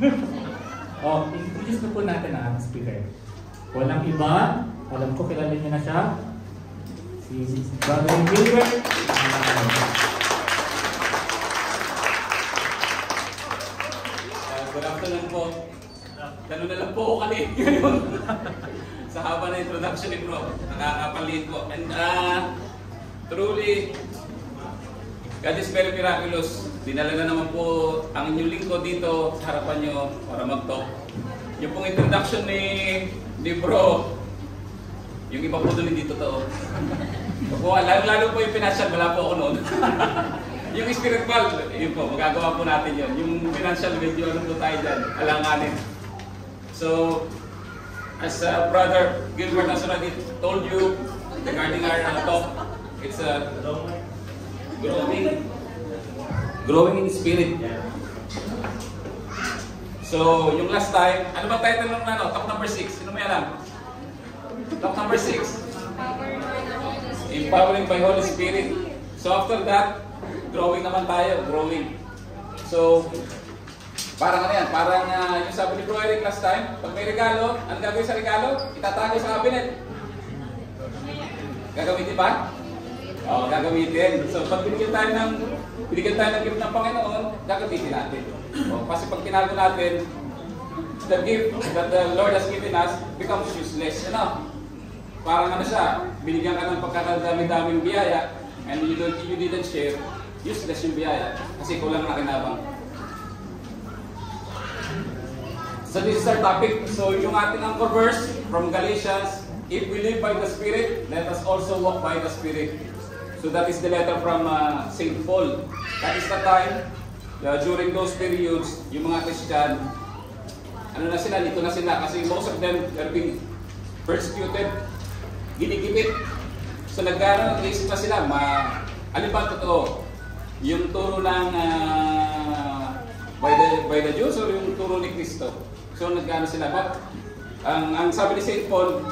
Oh, introduce na po natin ang ating speaker. Walang iba, alam ko kilala niyo na siya. Si Brother Gilbert. Good afternoon po. Ganun na lang po ako kanina ngayon. Sa haba na introduction ni Bro. Nakakapalit po. And truly, God is very miraculous. Dinala na naman po ang inyong lingkod dito sa harapan nyo para mag-talk. Yung pong introduction ni Bro, yung iba po doon hindi totoo. Lalo po yung financial, wala po ako noon. Yung spiritual, yun po, magagawa po natin yun. Yung financial, medyo ano po tayo dyan, alanganin. So, as Brother Gilbert has already told you regarding our talk, it's a growing in spirit. So, yung last time, ano ba title ng talk number 6? Sino may alam? Talk number 6. Empowering by Holy Spirit. So, after that, growing naman tayo, growing. So, parang ano yan, parang yung sabi ni Bro Eric last time, pag may regalo, ano gagawin sa regalo? Itatago sa cabinet. Gagamitin ba? Oo, gagamitin. So, pag binigyan tayo ng gift ng Panginoon, gagamitin natin. O, kasi pag tinago natin, the gift that the Lord has given us becomes useless. Ano? Parang ano siya, binigyan ka ng pagkakadami-daming biyaya, and you didn't share, useless yung biyaya. Kasi kulang na kinabang. So this is our topic. So yung ating anchor verse from Galatians, if we live by the Spirit, let us also walk by the Spirit. So that is the letter from St. Paul. That is the time, during those periods, yung mga Christian, ano na sila, dito na sila. Kasi most of them are being persecuted, ginigipit. So nag-isip na sila, alin ba totoo? Yung turo ng by the Jews or yung turo ni Kristo? So nag-ano sila. But ang sabi ni St. Paul,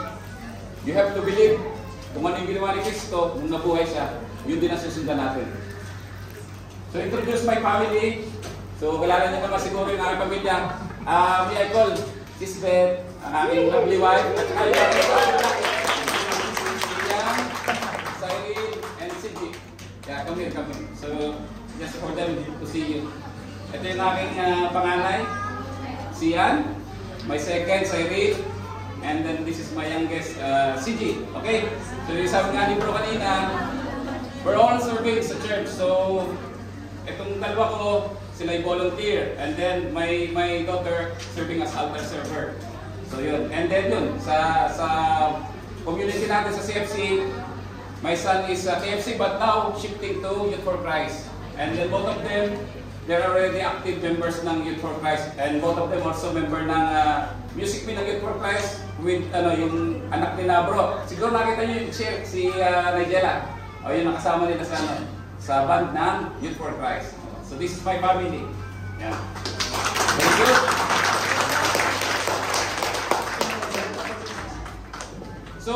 you have to believe kung ano yung ginawa ni Kristo nung nabuhay siya, yun din ang susundan natin. So introduce my family. So kilala niyo naman siguro yung aking pamilya. May I call Sis Beth, ang aking lovely wife, at saka yung aking pamilya. And Cindy. Yeah, come here. So, just for them to see you. Ito yung aking panganay, si Ian. My second, si Irene. And then this is my youngest, CG. Okay? So, yung sabi nga ni Bro kanina, we're all serving sa church. So, itong dalawa ko, sila yung volunteer. And then, my daughter serving as altar server. So, yun. And then yun, sa community natin sa CFC, my son is KFC but now shifting to Youth for Christ. And then both of them, they're already active members ng Youth for Christ. And both of them also member ng Music Bee ng Youth for Christ with yung anak nila Bro. Siguro nakita nyo yung share, si Nigella. O yun, nakasama nila sa band ng Youth for Christ. So this is my family. Yeah. Very good. So,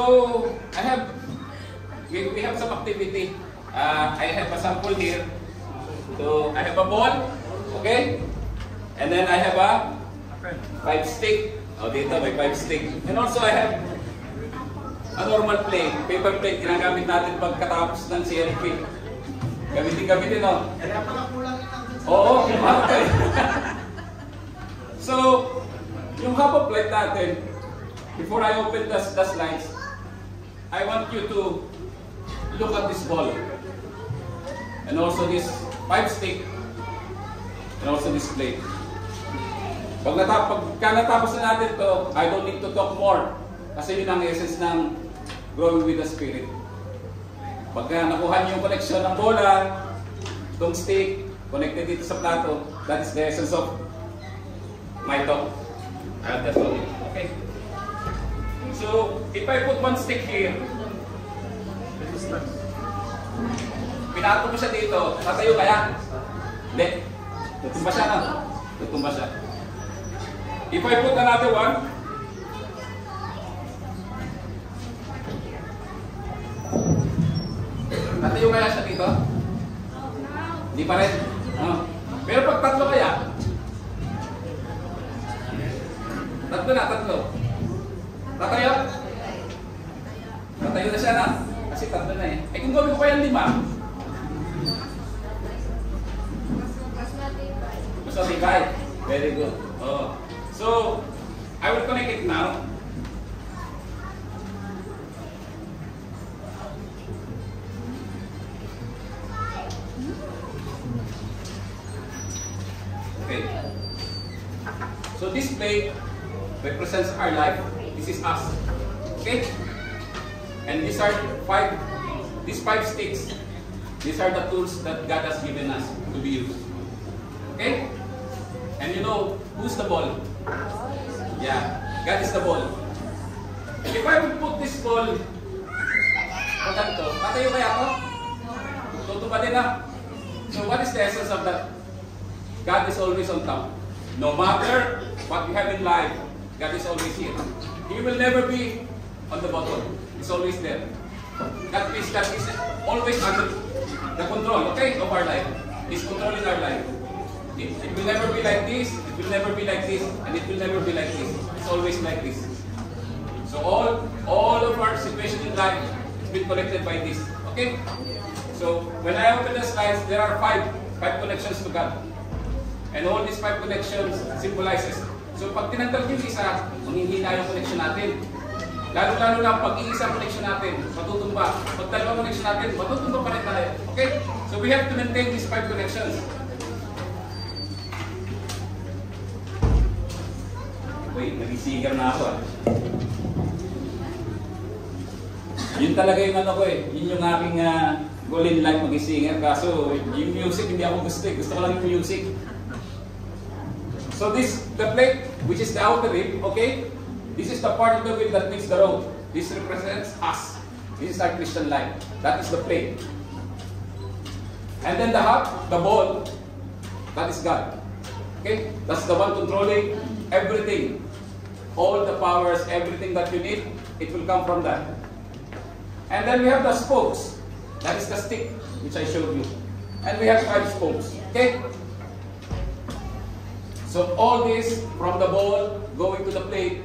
we have some activity. I have a sample here. So I have a ball, okay? And then I have a 5 stick. Oh, dito may 5 stick. And also I have a normal plate, paper plate. Ginagamit natin pagkatapos ng CLP. Gamitin, no? Oo, okay. So, yung half of plate natin, before I open the slides, I want you to look at this ball and also this 5 stick and also this plate. Pagka natapos na natin to, I don't need to talk more kasi yun ang essence ng growing with the Spirit. Pagka nakuha niyo yung connection ng bola, itong stick, connected dito sa plato, that is the essence of my talk. That's all. Okay. So, if I put one stick here, pinato mo siya dito, tatayo kaya? Hindi. Tutumba siya na. Tutumba siya. If I put another one, tatayo kaya siya dito? Hindi pa rin. Pero pag tatlo kaya, Tatlo na, tatlo. Tatayo? Tatayo na siya na. Kasi tatlo na eh. Eh kung gawin ko pa yan 5. Mas matibay. Very good. Oh. So, I will connect it now. Okay. So this plate represents our life. This is us. Okay? And these are these 5 sticks. These are the tools that God has given us to be used. Okay? And you know, who's the ball? Yeah, God is the ball. If I would put this ball ganito, tatayo kaya ako? Tutupa din na. So what is the essence of that? God is always on top. No matter what we have in life, God is always here. He will never be on the bottom. He's always there. That is always under the control, okay, of our life. He's controlling our life. It will never be like this, it will never be like this, and it will never be like this. It's always like this. So all of our situation in life has been connected by this. Okay? So when I open the slides, there are five connections to God. And all these 5 connections symbolizes. So pag tinanggal yung isa, manghihina yung connection natin. Lalo-lalo na pag iisa connection natin, matutumba. Pag dalawang connection natin, matutumba pa rin tayo. Okay? So we have to maintain these 5 connections. Wait, nag-isigar na ako. Yun talaga yung ano ko eh. Yun yung aking goal in life, mag-isinger. Kaso yung music, hindi ako gusto eh. Gusto ko lang yung music. So the plate, which is the outer rib, okay? This is the part of the wheel that makes the road. This represents us. This is our Christian life. That is the plate. And then the hub, the ball, that is God. Okay? That's the one controlling everything. All the powers, everything that you need, it will come from that. And then we have the spokes. That is the stick, which I showed you. And we have 5 spokes. Okay? So all this, from the ball, going to the plate,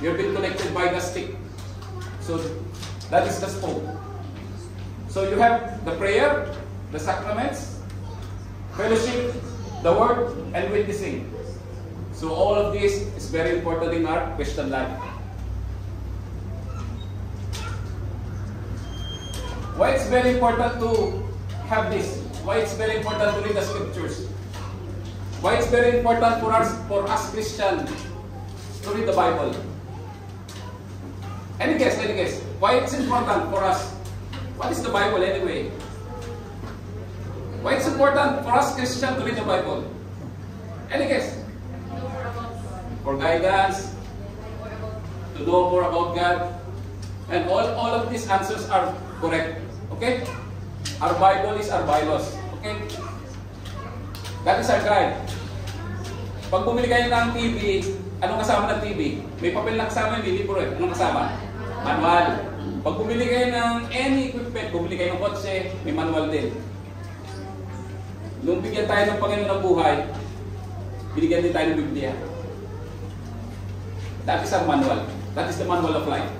you've been connected by the stick. So that is the spoke. So you have the prayer, the sacraments, fellowship, the word, and witnessing. So all of this is very important in our Christian life. Why it's very important to have this? Why it's very important to read the scriptures? Why it's very important for us Christians to read the Bible? Any guess? Why it's important for us? What is the Bible anyway? Why it's important for us Christians to read the Bible? Any guess? For guidance, to know more about God, and all of these answers are correct. Okay? Our Bible is our bylaws. Okay? That is our guide. Pag bumili kayo ng TV, anong kasama ng TV? May papel na kasama, may libro eh. Anong kasama? Manual. Pag bumili kayo ng any equipment, bumili kayo ng kotse, may manual din. Nung bigyan tayo ng Panginoon ng buhay, binigyan din tayo ng Biblia. That is our manual. That is the manual of life.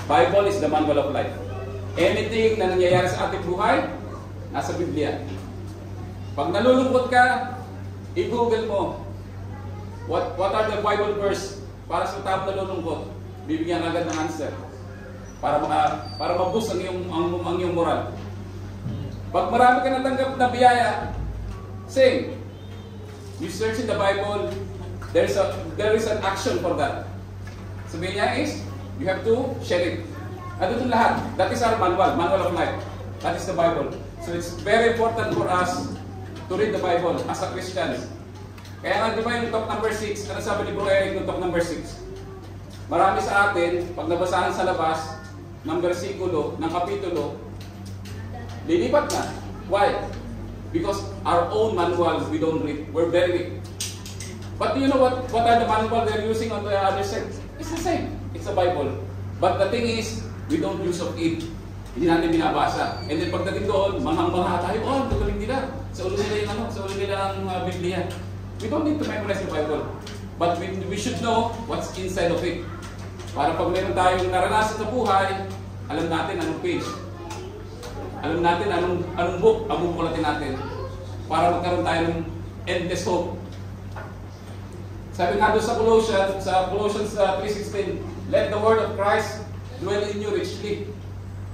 Bible is the manual of life. Anything na nangyayari sa ating buhay, nasa Biblia. Pag nalulungkot ka, i-google mo, what are the Bible verse para sa taong nalulungkot? Bibigyan agad ng answer. Para maboost ang iyong moral. Pag marami ka natanggap na biyaya, same. You search in the Bible, there is an action for that. Sabihin niya is, you have to share it. Ano ito lahat? That is our manual of life. That is the Bible. So it's very important for us to read the Bible as a Christians. Kaya nga, di ba yung talk number 6, ano sabi ni Bro Eric yung talk number 6? Marami sa atin, pag nabasahan sa labas, ng versikulo, ng kapitulo, lilipat na. Why? Because our own manuals, we don't read. We're very weak. But do you know what are the manual they're using on the other side? It's the same. It's the Bible. But the thing is, we don't use of it. Hindi natin binabasa. And then pagdating doon, manang-manaha tayo, oh, tutuloy nila. Sa ulo nila yung sa ulo nila ang Biblia. We don't need to memorize the Bible. But we should know what's inside of it. Para pag meron tayong naranasan sa buhay, alam natin anong page. Alam natin anong book ang bubukulatin natin. Para magkaroon tayo ng endless hope. Sabi nga doon sa Colossians 3:16, let the word of Christ dwell in you richly.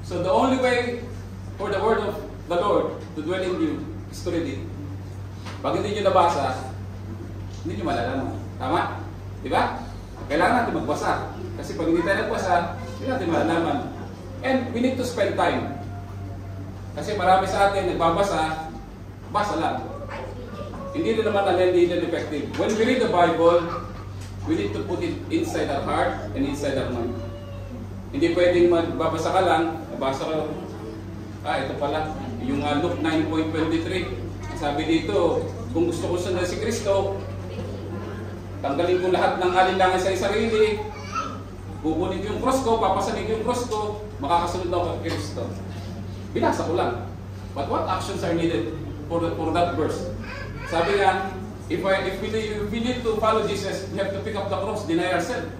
So the only way for the word of the Lord to dwell in you is to read it. Pag hindi nyo nabasa, hindi nyo malalaman. Tama? Di ba? Kailangan natin magbasa. Kasi pag hindi tayo nagbasa, hindi natin malalaman. And we need to spend time. Kasi marami sa atin nagbabasa, basa lang. Hindi na naman hindi na effective. When we read the Bible, we need to put it inside our heart and inside our mind. Hindi pwedeng magbabasa ka lang, nabasa ka, ito pala, yung Luke 9:23. Sabi dito, kung gusto ko sundan si Kristo, tanggalin ko lahat ng alinlangan sa sarili, bubunin ko yung cross ko, papasanin ko yung cross ko, makakasunod ako kay Kristo. Binasa ko lang. But what actions are needed for that verse? Sabi nga, if we need to follow Jesus, we have to pick up the cross, deny ourselves.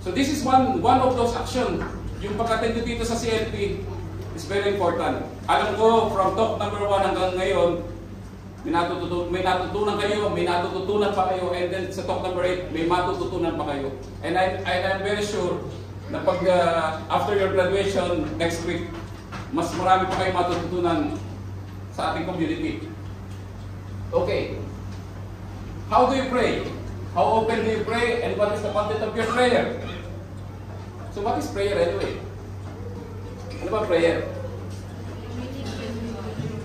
So this is one of those actions. Yung pagka-attend dito sa CLP is very important. Alam ko, from talk number 1 hanggang ngayon, may natutunan kayo, may natututunan pa kayo, and then sa talk number 8, may matututunan pa kayo. And I'm very sure na pag after your graduation next week, mas marami pa kayo matututunan sa ating community. Okay. How do you pray? How often do you pray? And what is the content of your prayer? So what is prayer anyway? Ano ba prayer?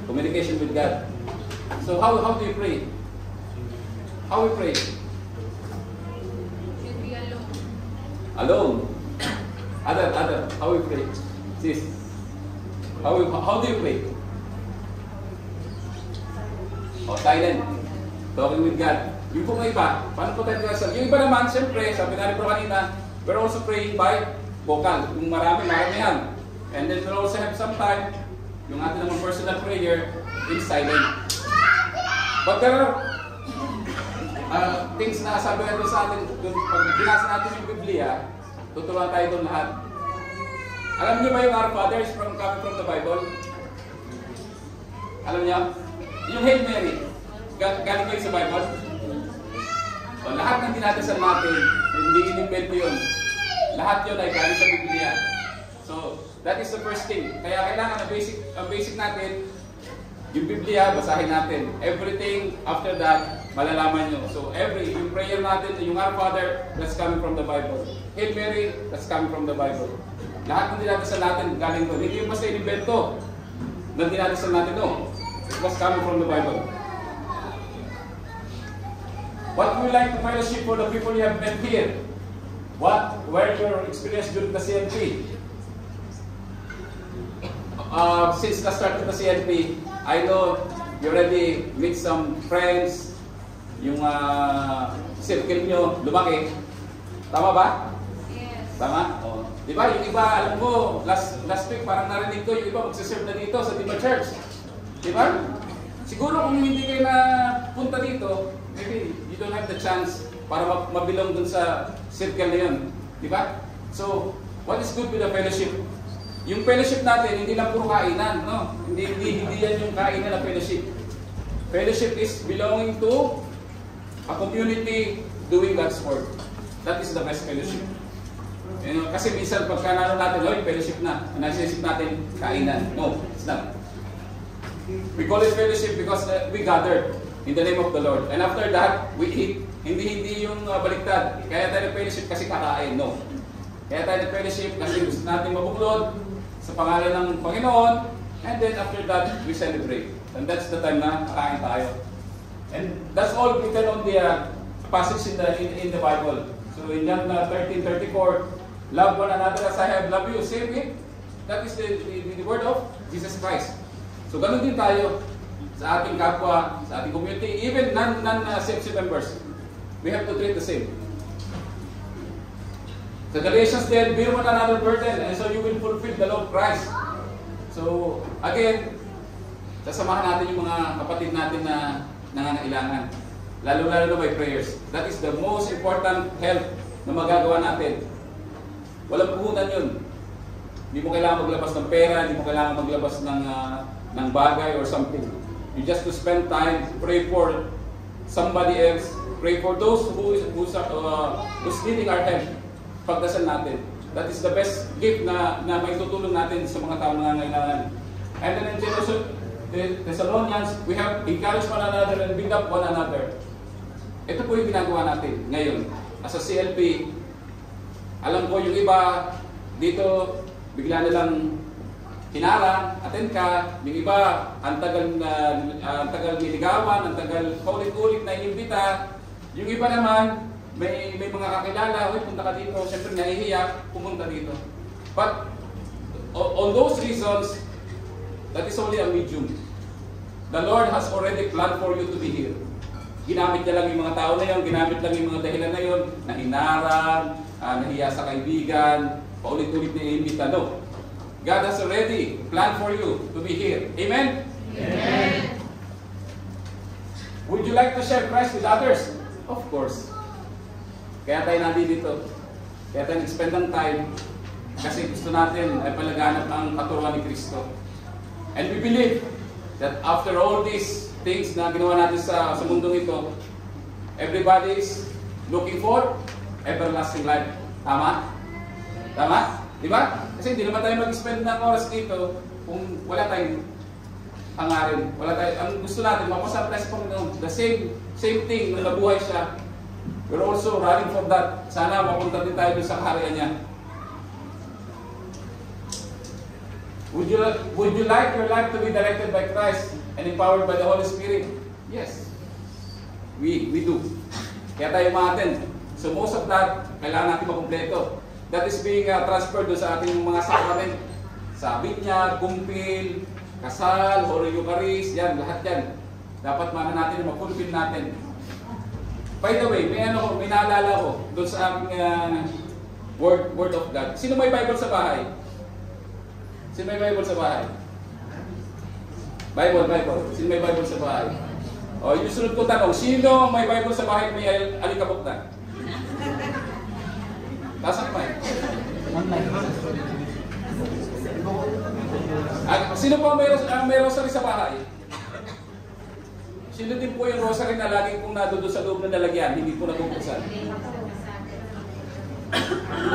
Communication with God. So how do you pray? How we pray? Should be alone. Alone. Other. How we pray? Sis. How do you pray? Silent. Talking with God. Yung po iba, paano po tayo kasal? Yung iba naman, siyempre, sabi nga rin po kanina, we're also praying by vocal. Yung marami-yan. And then we'll also have some time, yung ating naman personal prayer, in silent. But there are things na sabi natin sa atin, pag binasa natin yung Biblia, tuturuan tayo doon lahat. Alam niyo ba yung Our Father is coming from the Bible? Alam niyo? Yung Hail Mary, galing kayo sa Bible? O, lahat ng dinadasal natin, hindi inimbento yun. Lahat yun ay galing sa Biblia. So, that is the first thing. Kaya kailangan ang basic natin, yung Biblia, basahin natin. Everything after that, malalaman nyo. So, yung prayer natin, yung Our Father, that's coming from the Bible. Hail Mary, that's coming from the Bible. Lahat ng dinadasal natin, galing doon. Hindi yung basta inimbento ng dinadasal natin, no. It was coming from the Bible. What would you like to fellowship for the people you have met here? Where your experience during the CLP? Since the start of the CLP, I know you already meet some friends, yung circle nyo lumaki. Tama ba? Yes. Tama? Oh. Di ba? Yung iba, alam ko, last week parang narinig ko, yung iba magsiserve na dito sa Diba Church. Di ba? Siguro kung hindi kayo na punta dito, maybe you don't have the chance para mabilong dun sa circle na yun. Di ba? So, what is good with the fellowship? Yung fellowship natin, hindi lang puro kainan, no? Hindi yan yung kainan na fellowship. Fellowship is belonging to a community doing God's work. That is the best fellowship. You know, kasi minsan pagka natin, fellowship na, nasisip natin kainan. No, it's not. We call it fellowship because we gather in the name of the Lord. And after that, we eat. Hindi yung baliktad. Kaya tayo fellowship kasi kakain. No. Kaya tayo fellowship kasi gusto natin mabuklod sa pangalan ng Panginoon. And then after that, we celebrate. And that's the time na kakain tayo. And that's all written on the passage in the Bible. So in John 13:34, love one another as I have loved you. Same it. That is the word of Jesus Christ. So ganun din tayo sa ating kapwa, sa ating community, even non-CFC members. We have to treat the same. Sa Galatians 10, bear one another burden, and so you will fulfill the law of Christ. So again, sasamahan natin yung mga kapatid natin na nangangailangan. Lalo-lalo na by prayers. That is the most important help na magagawa natin. Walang puhunan yun. Hindi mo kailangan maglabas ng pera, hindi mo kailangan maglabas ng bagay or something. You just to spend time, pray for somebody else, pray for those who's needing our help. Pagdasal natin. That is the best gift na may tutulong natin sa mga tao na nangangailangan. And then in Thessalonians, we have encouraged one another and build up one another. Ito po yung ginagawa natin ngayon. As a CLP, alam ko yung iba dito, bigla nilang hinarang, attend ka. Yung iba, ang tagal niligawan, ang tagal paulit-ulit na inimbita. Yung iba naman, may mga kakilala, uy, punta ka dito. Siyempre, nahihiya, pumunta dito. But, on those reasons, that is only a medium. The Lord has already planned for you to be here. Ginamit niya lang yung mga tao na yun, ginamit lang yung mga dahilan na yun, na hinarang, nahiya sa kaibigan, paulit-ulit na inimbita. No. God has already planned for you to be here. Amen? Amen. Would you like to share Christ with others? Of course. Kaya tayo nandito. Kaya tayo nag-spend ng time kasi gusto natin ay palaganap ang katuruan ni Kristo. And we believe that after all these things na ginawa natin sa mundong ito, everybody is looking for everlasting life. Tama? Tama? Diba? Kasi hindi naman tayo mag-spend ng oras dito kung wala tayong hangarin. Wala tayo, ang gusto natin, mapasarap tayo sa Panginoon. The same thing, nung nabuhay siya. We're also running for that. Sana mapunta din tayo sa kaharian niya. Would you like your life to be directed by Christ and empowered by the Holy Spirit? Yes. We do. Kaya tayo ma-attend. So most of that, kailangan natin makumpleto. That is being transferred sa ating mga sakrament. Sa binyag, kumpil, kasal, Holy Eucharist, yan, lahat yan. Dapat mana natin, ma-fulfill natin. By the way, may naalala ko doon sa aking word of God. Sino may Bible sa bahay? Sino may Bible sa bahay? Bible. Sino may Bible sa bahay? O, yung sunod ko tanong, sino may Bible sa bahay may alikabok na? Tasak pa eh. Sino po may rosary sa bahay? Sino din po yung rosary na laging kung nadoon sa loob ng lalagyan, hindi po nabubuksan?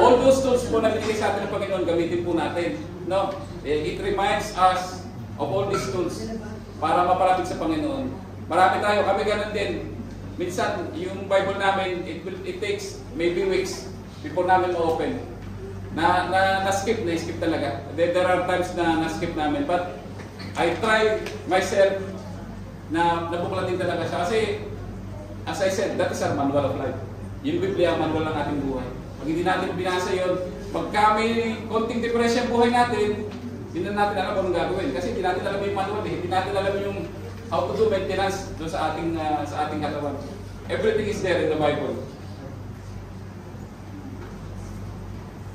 All those tools po na binigay sa atin ng Panginoon, gamitin po natin. No? It reminds us of all these tools para mapalapit sa Panginoon. Marami tayo, kami ganun din. Minsan, yung Bible namin, it takes maybe weeks before namin ma-open. Na-skip talaga. There are times na na-skip namin. But I try myself na nabuklatin talaga siya. Kasi, as I said, that is our manual of life. Yung Biblia, manual ng ating buhay. Pag hindi natin binasa yun, pag kami konting depression buhay natin, hindi na natin alam anong gagawin. Kasi hindi natin alam yung manual eh. Hindi natin alam yung how to do maintenance doon sa ating katawan. Everything is there in the Bible.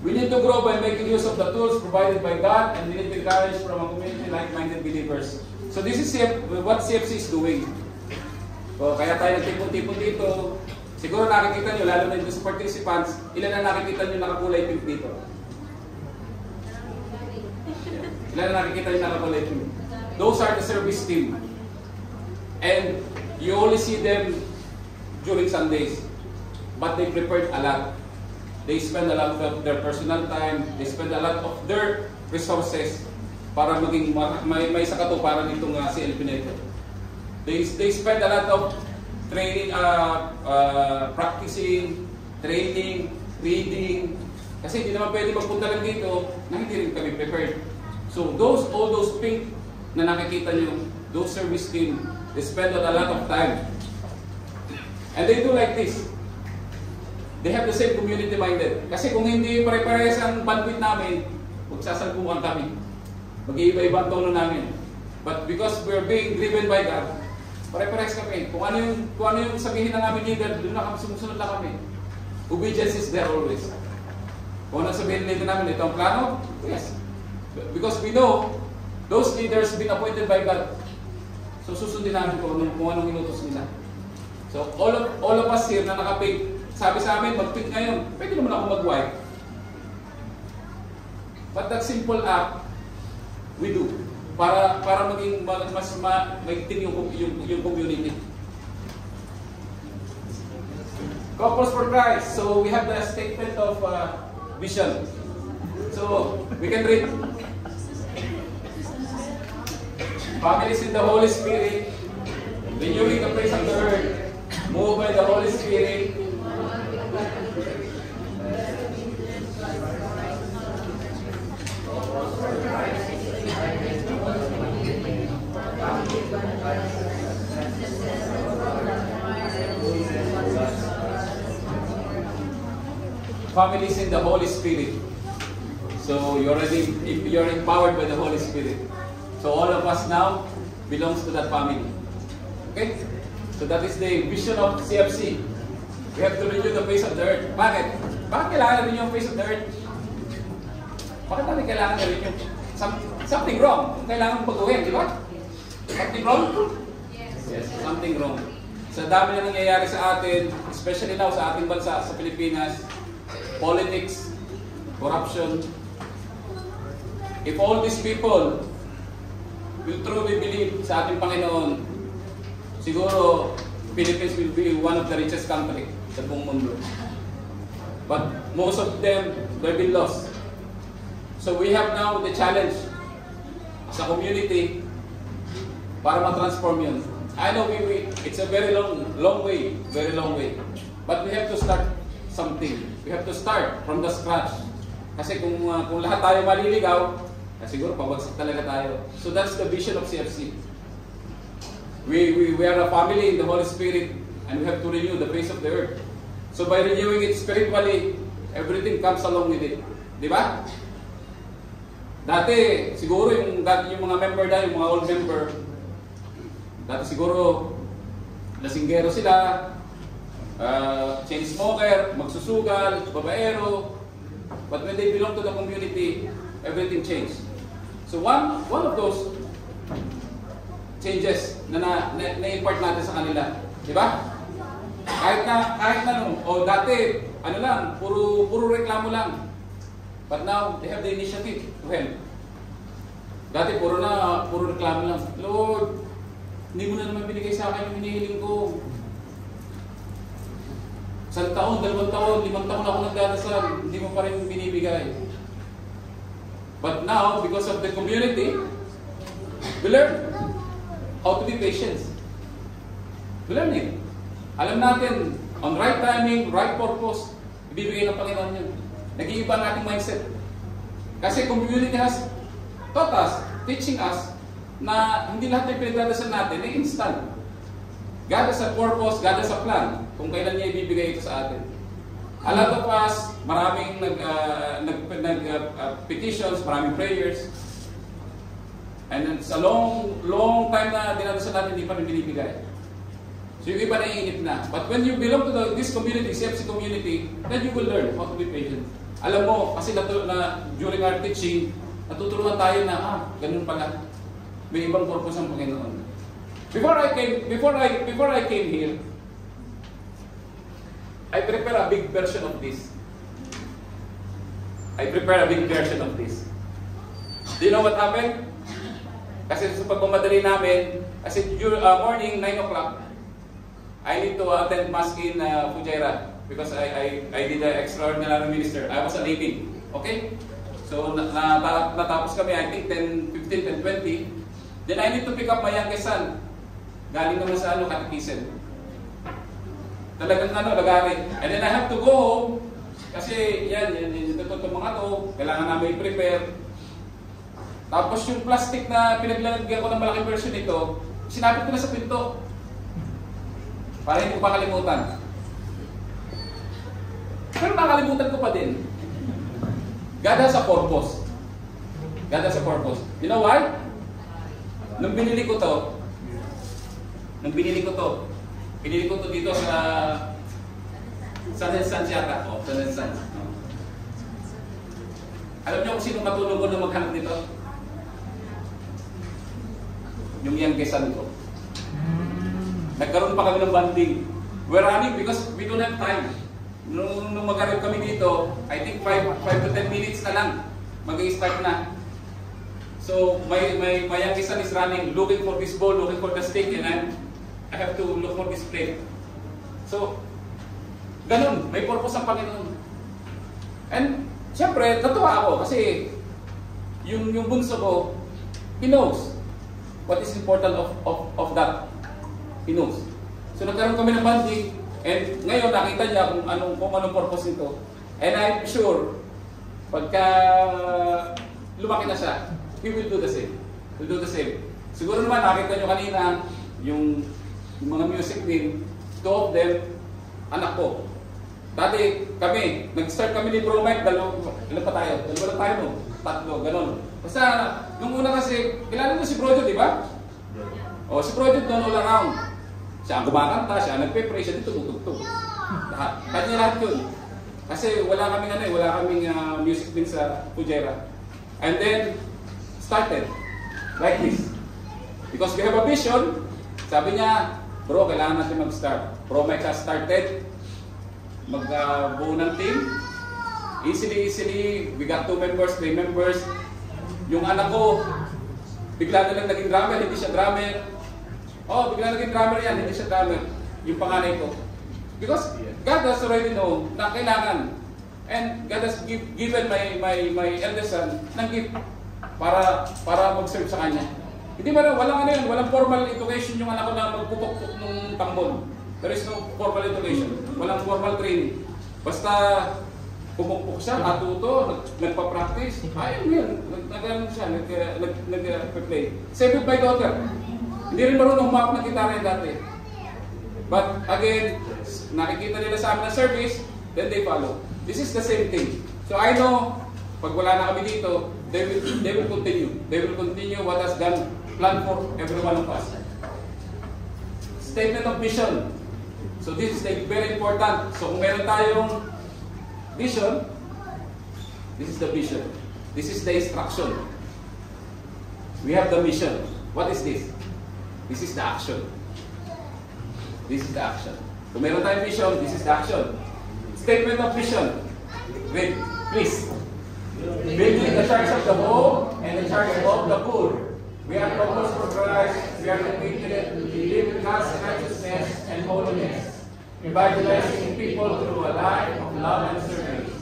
We need to grow by making use of the tools provided by God, and we need to encourage from a community like-minded believers. So this is what CFC is doing. So kaya tayo nagtipon-tipon dito. Siguro nakikita nyo, lalo na dito sa participants, ilan na nakikita nyo nakakulay pink dito? Ilan na nakikita nyo nakakulay pink? Those are the service team. And you only see them during Sundays. But they prepared a lot. They spend a lot of their personal time. They spend a lot of their resources para maging may sakatuparan itong CLP na ito. They spend a lot of training, practicing, training, reading. Kasi hindi naman pwede magpunta lang dito na hindi rin kami prepared. So all those pink na nakikita nyo, those service team, they spend a lot of time. And they do like this. They have the same community minded. Kasi kung hindi pare-parehas ang bandwidth namin, magsasalpukan kami. Mag-iiba-iba ang tono namin. But because we're being driven by God, pare-parehas kami. Kung ano yung sabihin ng aming leader, doon na kami, sumusunod na kami. Obedience is there always. Kung ano sabihin ng leader namin, ito ang plano? Yes. Because we know, those leaders been appointed by God. So susundin namin kung anong inutos nila. So So all of us here na naka-pink, sabi sa amin, mag-pink ngayon, pwede naman ako mag-white. But that simple act, we do. Para maging mas maigting yung community. Couples for Christ. So we have the statement of vision. So we can read. Families in the Holy Spirit, renewing the face of the earth, moved by the Holy Spirit. Families in the Holy Spirit. So you're empowered by the Holy Spirit. So all of us now belongs to that family. Okay? So that is the vision of CFC. We have to renew the face of the earth. Bakit? Bakit kailangan rin yung face of the earth? Bakit natin kailangan rin yung something wrong? Kailangan baguhin, di ba? Something wrong? Yes, something wrong. Sa dami na nangyayari sa atin, especially now sa ating bansa, sa Pilipinas, politics, corruption. If all these people will truly believe sa ating Panginoon, siguro Philippines will be one of the richest country sa buong mundo. But most of them, they've been lost. So we have now the challenge sa community para ma-transform yun. I know it's a very long way. But we have to start something. We have to start from the scratch. Kasi kung lahat tayo maliligaw, siguro pabagsak talaga tayo. So that's the vision of CFC. We are a family in the Holy Spirit and we have to renew the face of the earth. So by renewing it spiritually, everything comes along with it. Di ba? Dati, siguro yung mga member dahil, yung mga old member, dati siguro, lasinggero sila, chain smoker, magsusugal, babaero. But when they belong to the community, everything changed. So one of those changes na-impart natin sa kanila. Di ba? Kahit na dati, puro reklamo lang. But now, they have the initiative to help. Dati, puro reklamo lang. Lord, hindi mo na naman binigay sa akin yung hinihiling ko. 1 taon, 2 taon, 5 taon ako nagdadasal, hindi mo pa rin binibigay. But now, because of the community, we learn how to be patient. We learn it. Alam natin, on right timing, right purpose, ibibigay ng Panginoon yun. Nag-iiba nating mindset. Kasi community has taught us, teaching us, na hindi lahat ng pinagdadasal natin ay instant. God has a purpose, God has a plan kung kailan niya ibibigay ito sa atin. A lot of us, maraming petitions, maraming prayers. And it's a long time na dinadasal natin, hindi pa rin binibigay. So yung iba naiinip na. But when you belong to this community, CFC community, then you will learn how to be patient. Alam mo, kasi during our teaching, natuturuan tayo na, ganun pala. May ibang purpose ang Panginoon. Before I came here, I prepared a big version of this. Do you know what happened? Kasi sa pagmamadali namin, kasi morning, 9 o'clock, I need to attend Mass in Fujairah because I did the extraordinary minister. I was a leaving. Okay? So, natapos kami, I think 10, 15, 10, 20. Then I need to pick up my youngest son. Galing naman sa catechism. Talagang lagari. And then I have to go home kasi yung mga to, kailangan namin i-prepare. Tapos yung plastic na pinaglalagyan ko ng malaking version nito, sinapit ko na sa pinto. Para hindi ko pa kalimutan. Pero nakalimutan ko pa din. God has a purpose. You know why? Nung binili ko to dito sa San Hensan yata. San Hensan. Alam niyo kung sino matulong ko na maghanap dito? Yung youngest son ko. Nagkaroon pa kami ng banding. we're running because we don't have time. Nung mag-arrive kami dito, I think 5 to 10 minutes na lang, mag-i-start na. So, my youngest son is running, looking for this ball, looking for the stick, and I have to look for this plate. So, ganun, may purpose ang Panginoon. And, siyempre, natuwa ako kasi yung bunso ko, he knows what is important of that. He knows. So, nagkaroon kami ng bonding, and ngayon nakita niya kung anong purpose nito. And I'm sure, pagka lumaki na siya, he will do the same. He'll do the same. Siguro naman nakita niyo kanina yung mga music din, 2 of them, anak ko. Dati kami, nag-start kami ni Bro Mike, ilan pa tayo? Dalawa lang tayo, no? 3, gano'n. Basta, nung una kasi, kilala mo si Bro Jude, di ba? O, si Bro Jude doon all around. Siya ang kumakanta, siya ang nagpe-pray, siya dito tumutugtog. Kanya lahat yun. Kasi wala kaming music din sa Pujera. And then, started like this. Because we have a vision, sabi niya, bro, kailangan natin mag-start. Bro Mike has started, mag-buo ng team. Easily, we got 2 members, 3 members. Yung anak ko, bigla na lang naging drummer, hindi siya drummer. Oh, bigla naging drummer yan, hindi siya drummer. Yung panganay ko. Because God has already known na kailangan. And God has given my eldest son ng gift para mag-serve sa kanya. Hindi ba walang formal education yung anak ko na magputok-tok ng tambol. There is no formal education. Walang formal training. Basta pumukpok siya, natuto, nagpa-practice. Ayun yun. Nag-ano siya, nag-play. Same with my daughter. Hindi rin marunong humawak ng gitara yung dati. But again, nakikita nila sa amin na service, then they follow. This is the same thing. So I know, pag wala na kami dito, they will continue. They will continue what has God planned for every one of us. Statement of vision. So this is very important. So kung meron tayong vision, this is the vision. This is the instruction. We have the mission. What is this? This is the action. This is the action. Kung meron tayong vision, this is the action. Statement of vision. Read, please. Building the church of the whole and the church of the poor. We are focused for Christ. We are committed to live God's righteousness and holiness, evangelizing people through a life of love and service.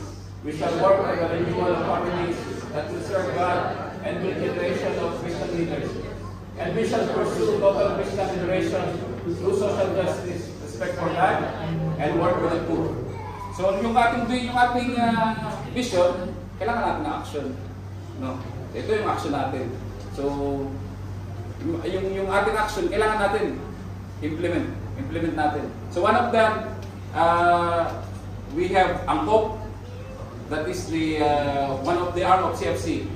We shall work on the renewal of families that will serve God and build generation of Christian leaders. And we shall pursue total Christian liberation through social justice, respect for life, and work with the poor. So yung ating vision, kailangan natin ng action. No? Ito yung action natin. So yung ating action, kailangan natin implement natin. So one of them, we have Angkop. That is the one of the arm of CFC.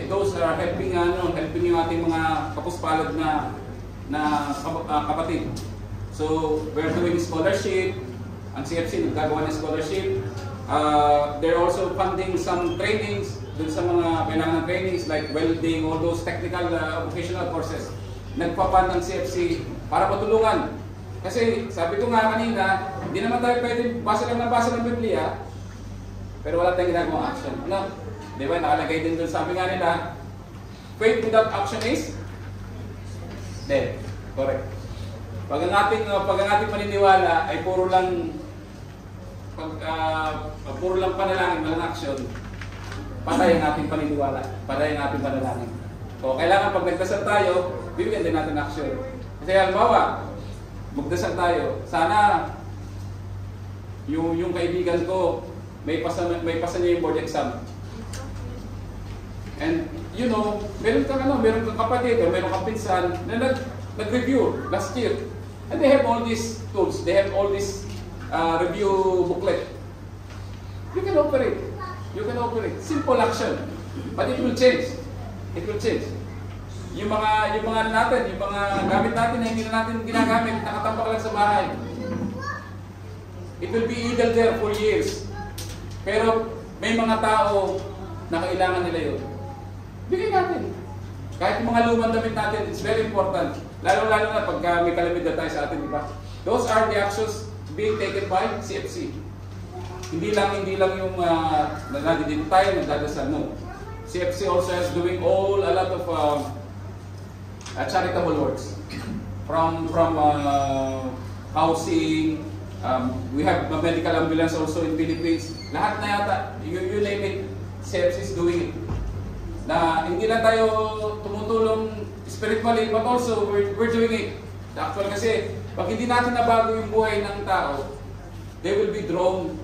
Those are helping yung ating mga kapuspalad na kapatid. So we're doing scholarship. Ang CFC nagagawa ng scholarship. They're also funding some trainings dun sa mga kailangan ng trainings like welding, all those technical vocational courses. Nagpa-fund ng CFC para matulungan. Kasi sabi ko nga kanina, hindi naman tayo pwede basa ng Biblia, pero wala tayong ginagawang action. Ano? Di ba? Nakalagay din doon, sabi nga nila, faith without action is dead. Correct. Pag ang ating paniniwala ay puro lang panalangin, walang action, patay ang ating paniniwala, patay ang ating panalangin. So, kailangan pag nagdasal tayo, bibigyan din natin action. Kasi halimbawa, magdasal tayo, sana yung kaibigan ko, may pasa niya yung board exam. And you know, meron kang kapatid, meron kang pinsan na nag-review last year. And they have all these tools, they have all this review booklet. You can operate. Simple action. But it will change. It will change. Yung mga gamit natin na hindi na natin ginagamit, nakatambak lang sa bahay. It will be idle there for years. Pero may mga tao na kailangan nila yun. Bigyan natin. Kahit yung mga lumang damit natin, it's very important. Lalo na pagka may kalamidad tayo sa atin, di ba? Those are the actions being taken by CFC. Hindi lang yung nandito tayo, nagdadasal, no. CFC also is doing a lot of charitable works. From housing, we have a medical ambulance also in Philippines. Lahat na yata, you name it, CFC is doing it. Na hindi lang tayo tumutulong spiritually, but also we're doing it. Actually kasi, pag hindi natin nabago yung buhay ng tao, they will be drawn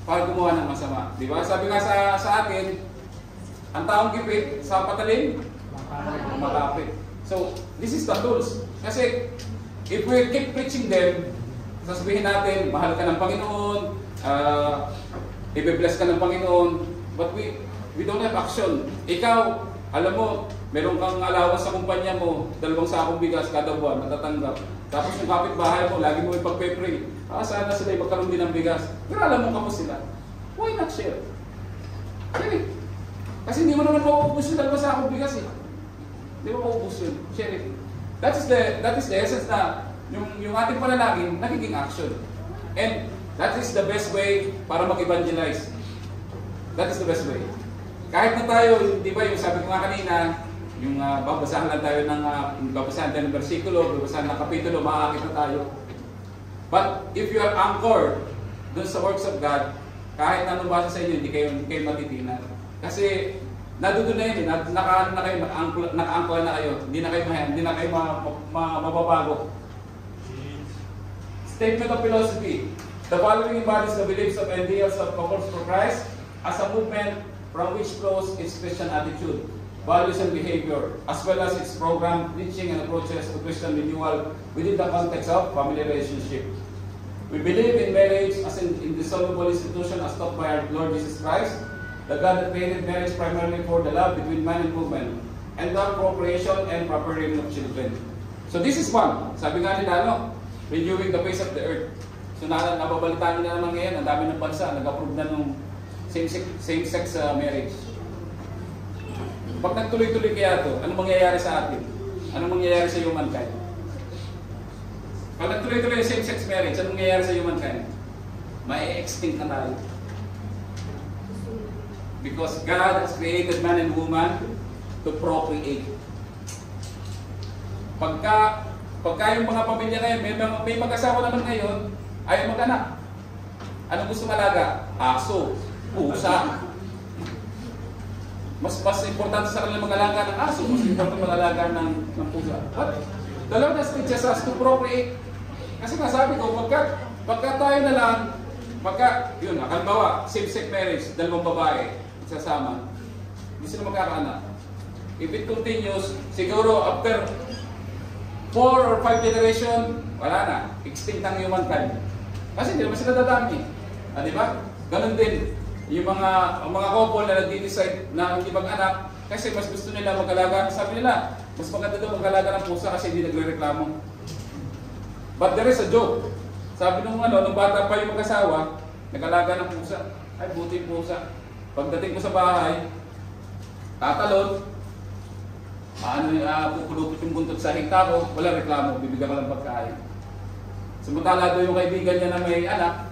para gumawa ng masama. Di ba? Sabi nga sa akin, ang taong gipit sa patalim, makapit. So, this is the tools. Kasi, if we keep preaching them, sasabihin natin, mahal ka ng Panginoon, i-bless ka ng Panginoon, but we don't have action. Ikaw, alam mo, meron kang allowance sa kumpanya mo, 2 sakong bigas kada buwan, natatanggap. Tapos yung kapitbahay mo, lagi mo ipag-pray. Sana sila magkaroon din ng bigas. Pero alam mo kapos sila. Why not share? Share it. Kasi hindi mo naman mauubos yung 2 sakong bigas eh. Hindi mo mauubos yun. Share it. That is the essence na yung ating panalangin, nagiging action. And that is the best way para mag-evangelize. That is the best way. Kahit na tayo, di ba yung sabi ko nga kanina, yung babasahan lang tayo babasahan tayo ng versikulo, babasahan ng kapitulo, makakakit na tayo. But if you are anchored dun sa works of God, kahit na anong basa sa inyo, hindi kayo matitinan. Kasi nadudoon na yun, nakaano na kayo, naka-angkla na kayo, hindi na kayo mababago. Statement of philosophy. The following embodies the beliefs of ideals of Couples for Christ as a movement from which flows its Christian attitude, values and behavior, as well as its program, teaching and approaches to Christian renewal within the context of family relationship. We believe in marriage as an indissoluble institution as taught by our Lord Jesus Christ, the God that created marriage primarily for the love between man and woman, and the procreation and proper rearing of children. So this is one. Sabi nga nila, renewing the face of the earth. So nababalitaan nila naman ngayon, ang dami ng bansa, nag-approve na ng same-sex marriage. Pag nagtuloy-tuloy kaya ito, ano mangyayari sa atin? Ano mangyayari sa humankind? Pag nagtuloy-tuloy yung same-sex marriage, ano mangyayari sa humankind? Mai-extinct na tayo. Because God has created man and woman to procreate. Pagka yung mga pamilya ngayon, may mag-asawa naman ngayon, ayaw mag-anak. Ano gusto malaga? Aso, pusa. Mas importante sa kanila mag-alaga ng aso, mas importante mag-alaga ng pusa. But the Lord has teaches us to procreate. Kasi nasabi ko, pagka tayo na lang, yun, halimbawa, same-sex marriage, 2 babae, sasama, hindi sila magkakaanak. If it continues, siguro after 4 or 5 generation, wala na, extinct ang humankind. Kasi hindi naman sila dadami. Di ba? Ganon din. Yung mga couple na nag-decide na hindi mag-anak kasi mas gusto nila mag-alaga. Sabi nila, mas maganda daw mag-alaga ng pusa kasi hindi nagre-reklamo. But there is a joke. Sabi nung bata pa yung mag-asawa, nag-alaga ng pusa. Ay, buti yung pusa. Pagdating ko sa bahay, tatalon, pukulupit yung buntot sa hingta ko, wala reklamo, bibigyan ka lang pagkain. Samantala doon yung kaibigan niya na may anak,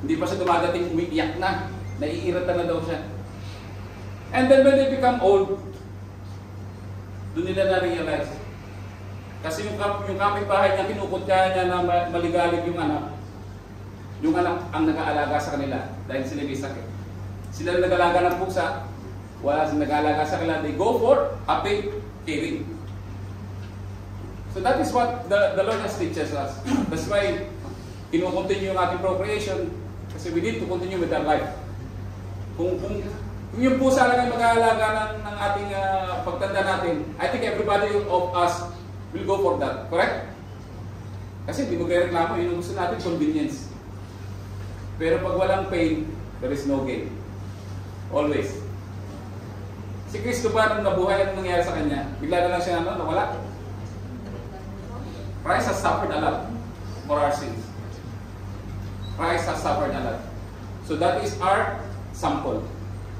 hindi pa siya dumadating, umiiyak na, naiirita na daw siya. And then when they become old, doon nila na-realize. Kasi yung kapitbahay niya, kinukutya niya na maligalig yung anak ang nag-aalaga sa kanila dahil sila may sakit. Sila nag-aalaga ng pusa, wala silang nag-aalaga sa kanila, they go for a paid caring. So that is what the Lord has teaches us. That's why kinukontinue yung ating procreation kasi we need to continue with our life. Kung yung pusa lang ay mag-aalaga ng ating pagtanda natin, I think everybody of us will go for that. Correct? Kasi hindi magre-reklamo, yun ang gusto natin, convenience. Pero pag walang pain, there is no gain. Always. Si Kristo ba nung nabuhay, anong nangyari sa kanya? Bigla na lang siya nawala. Christ has suffered a lot for our sins. Christ has suffered a lot. So that is our sample.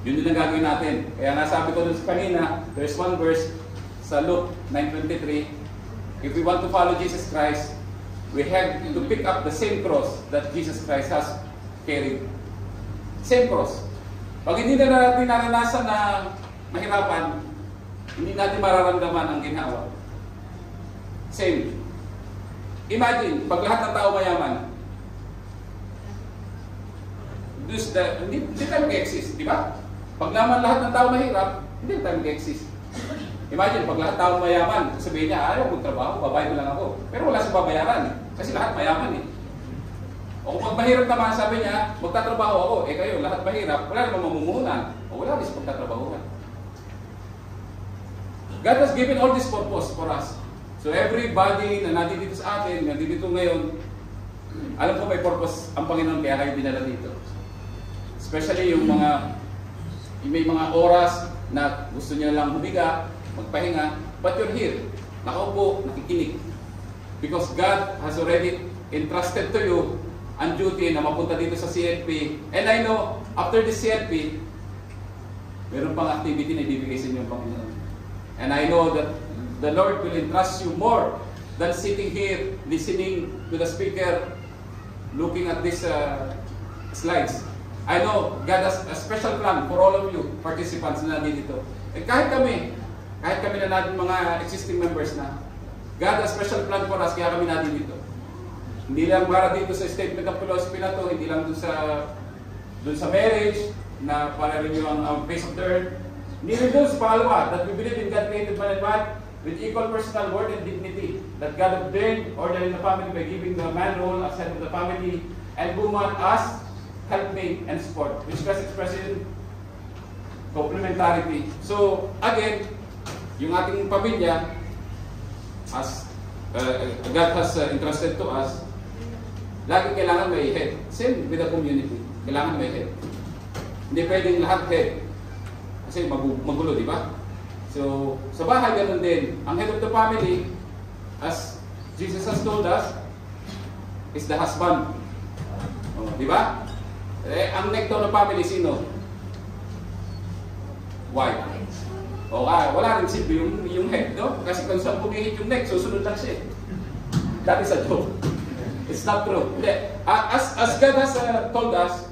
Yun din ang gagawin natin. Kaya nasabi ko dun sa kanina, there's one verse sa Luke 9:23. If we want to follow Jesus Christ, we have to pick up the same cross that Jesus Christ has carried. Same cross. Pag hindi na natin naranasan na mahirapan, hindi natin mararamdaman ang ginhawa. Same. Imagine, pag lahat ng tao mayaman, hindi tayo mag-exist, di ba? Pag naman lahat ng tao mahirap, hindi tayo mag-exist. Imagine, pag lahat ng tao mayaman, sabihin niya, ayaw magtrabaho, babayad mo lang ako. Pero wala siyang babayaran, kasi lahat mayaman eh. O kung mahirap naman, sabi niya, magtatrabaho ako, eh kayo, lahat mahirap, wala namang mamumuhunan, o wala rin sa pagtatrabahuhan. God has given all this purpose for us. So everybody na nandito sa atin, nandito ngayon, alam ko may purpose ang Panginoon kaya kayo dinala dito. Especially yung may mga oras na gusto niyo lang humiga, magpahinga, but you're here, nakaupo, nakikinig. Because God has already entrusted to you ang duty na mapunta dito sa CNP. And I know, after the CNP, meron pang activity na ibibigay sa inyo ang Panginoon. And I know that the Lord will entrust you more than sitting here, listening to the speaker, looking at these slides. I know God has a special plan for all of you participants na nandito. And kahit kami na natin mga existing members na, God has a special plan for us kaya kami natin dito. Hindi lang para dito sa statement of philosophy na to, hindi lang dun sa marriage na para rin yung face of the earth. Hindi rin dun sa pangalawa, that we believe in God created man and man with equal personal worth and dignity, that God ordained order in the family by giving the man role as head of the family and woman as helpmate and support, which was expression complementarity. So again, yung ating pamilya, as God has entrusted to us, lagi kailangan may head. Same with the community, kailangan may head. Hindi pwedeng lahat head, kasi magulo, di ba? So sa bahay ganun din, ang head of the family, as Jesus has told us, is the husband. Di ba? Eh, ang neck daw ng family, sino? Wife. O wala rin silbi yung head, no? Kasi kung saan bumihit yung neck, susunod lang siya. That is a joke. It's not true. As God has told us,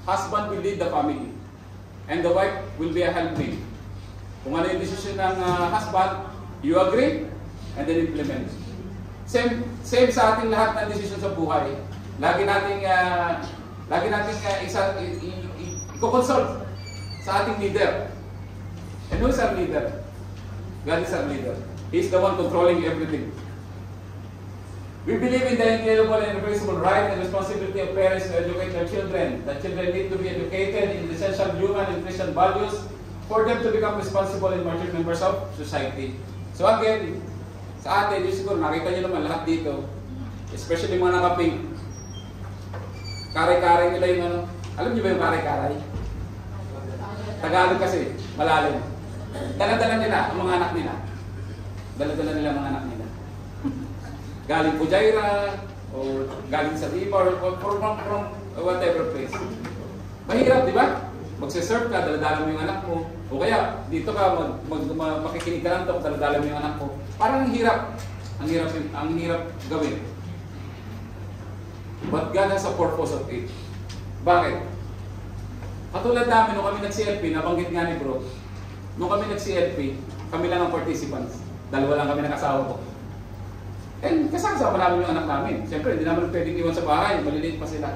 husband will lead the family. And the wife will be a helpmate. Kung ano yung decision ng husband, you agree, and then implement. Same sa ating lahat ng decision sa buhay. Lagi nating i-consult sa ating leader. And who is our leader? God is our leader. He is the one controlling everything. We believe in the inalienable and irreplaceable right and responsibility of parents to educate their children. The children need to be educated in the essential human and Christian values for them to become responsible and mature members of society. So again, sa atin, yung siguro nakita nyo naman lahat dito, especially mga nakaping, karay-karay nila yung ano. Alam niyo ba yung karay-karay? Tagalog kasi, malalim. Dala-dala nila ang mga anak nila. Dala-dala nila ang mga anak nila. Galing Pujaira, o galing sa Timor, or from whatever place. Mahirap, di ba? Magsiserve ka, dala-dala mo yung anak mo. O kaya, dito ka, makikinig ka lang ito, dala-dala mo yung anak mo. Parang ang hirap. Ang hirap gawin. But God has a purpose of it. Bakit? Katulad namin, nung kami nag-CLP, nabanggit nga ni bro, nung kami nag-CLP, kami lang ang participants. Dalawa lang kami ng asawa ko. And kasama namin yung anak namin. Siyempre, hindi naman pwedeng iwan sa bahay, maliliit pa sila.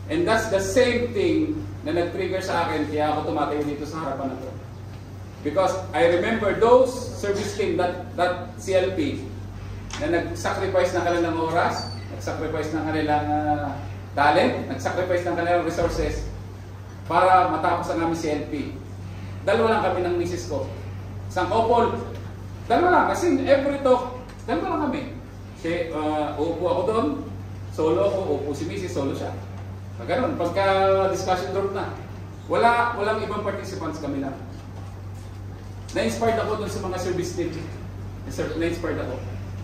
And that's the same thing na nag-trigger sa akin, kaya ako tumatayo dito sa harapan na to. Because I remember those service team, that CLP, na nag-sacrifice ng kanilang oras, nag-sacrifice ng kanilang talent, nag-sacrifice ng kanilang resources para matapos ang aming CLP. Dalawa lang kami ng misis ko. Isang couple, dalawa lang. Kasi every talk, dalawa lang kami. Kasi uupo ako doon, solo ako, uupo si misis, solo siya. Ganoon, pagka discussion group na, walang ibang participants kami lang. Na-inspired ako doon sa mga service team. Na-inspired ako.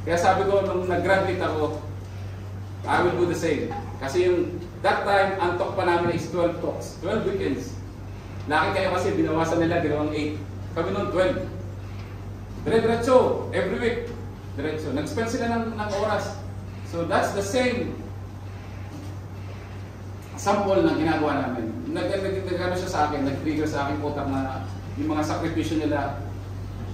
Kaya sabi ko, nung nag-graduate ako, I will do the same. Kasi that time, ang talk pa namin is 12 talks. 12 weekends. Laki kayo kasi binawasan nila, ginawang 8. Kami noon 12. Dire-diretso, every week. Diretso. Nag-spend sila ng oras. So that's the same sample na ginagawa namin. Nag-ano siya sa akin, nag-trigger sa akin utak na yung mga sakripisyo nila,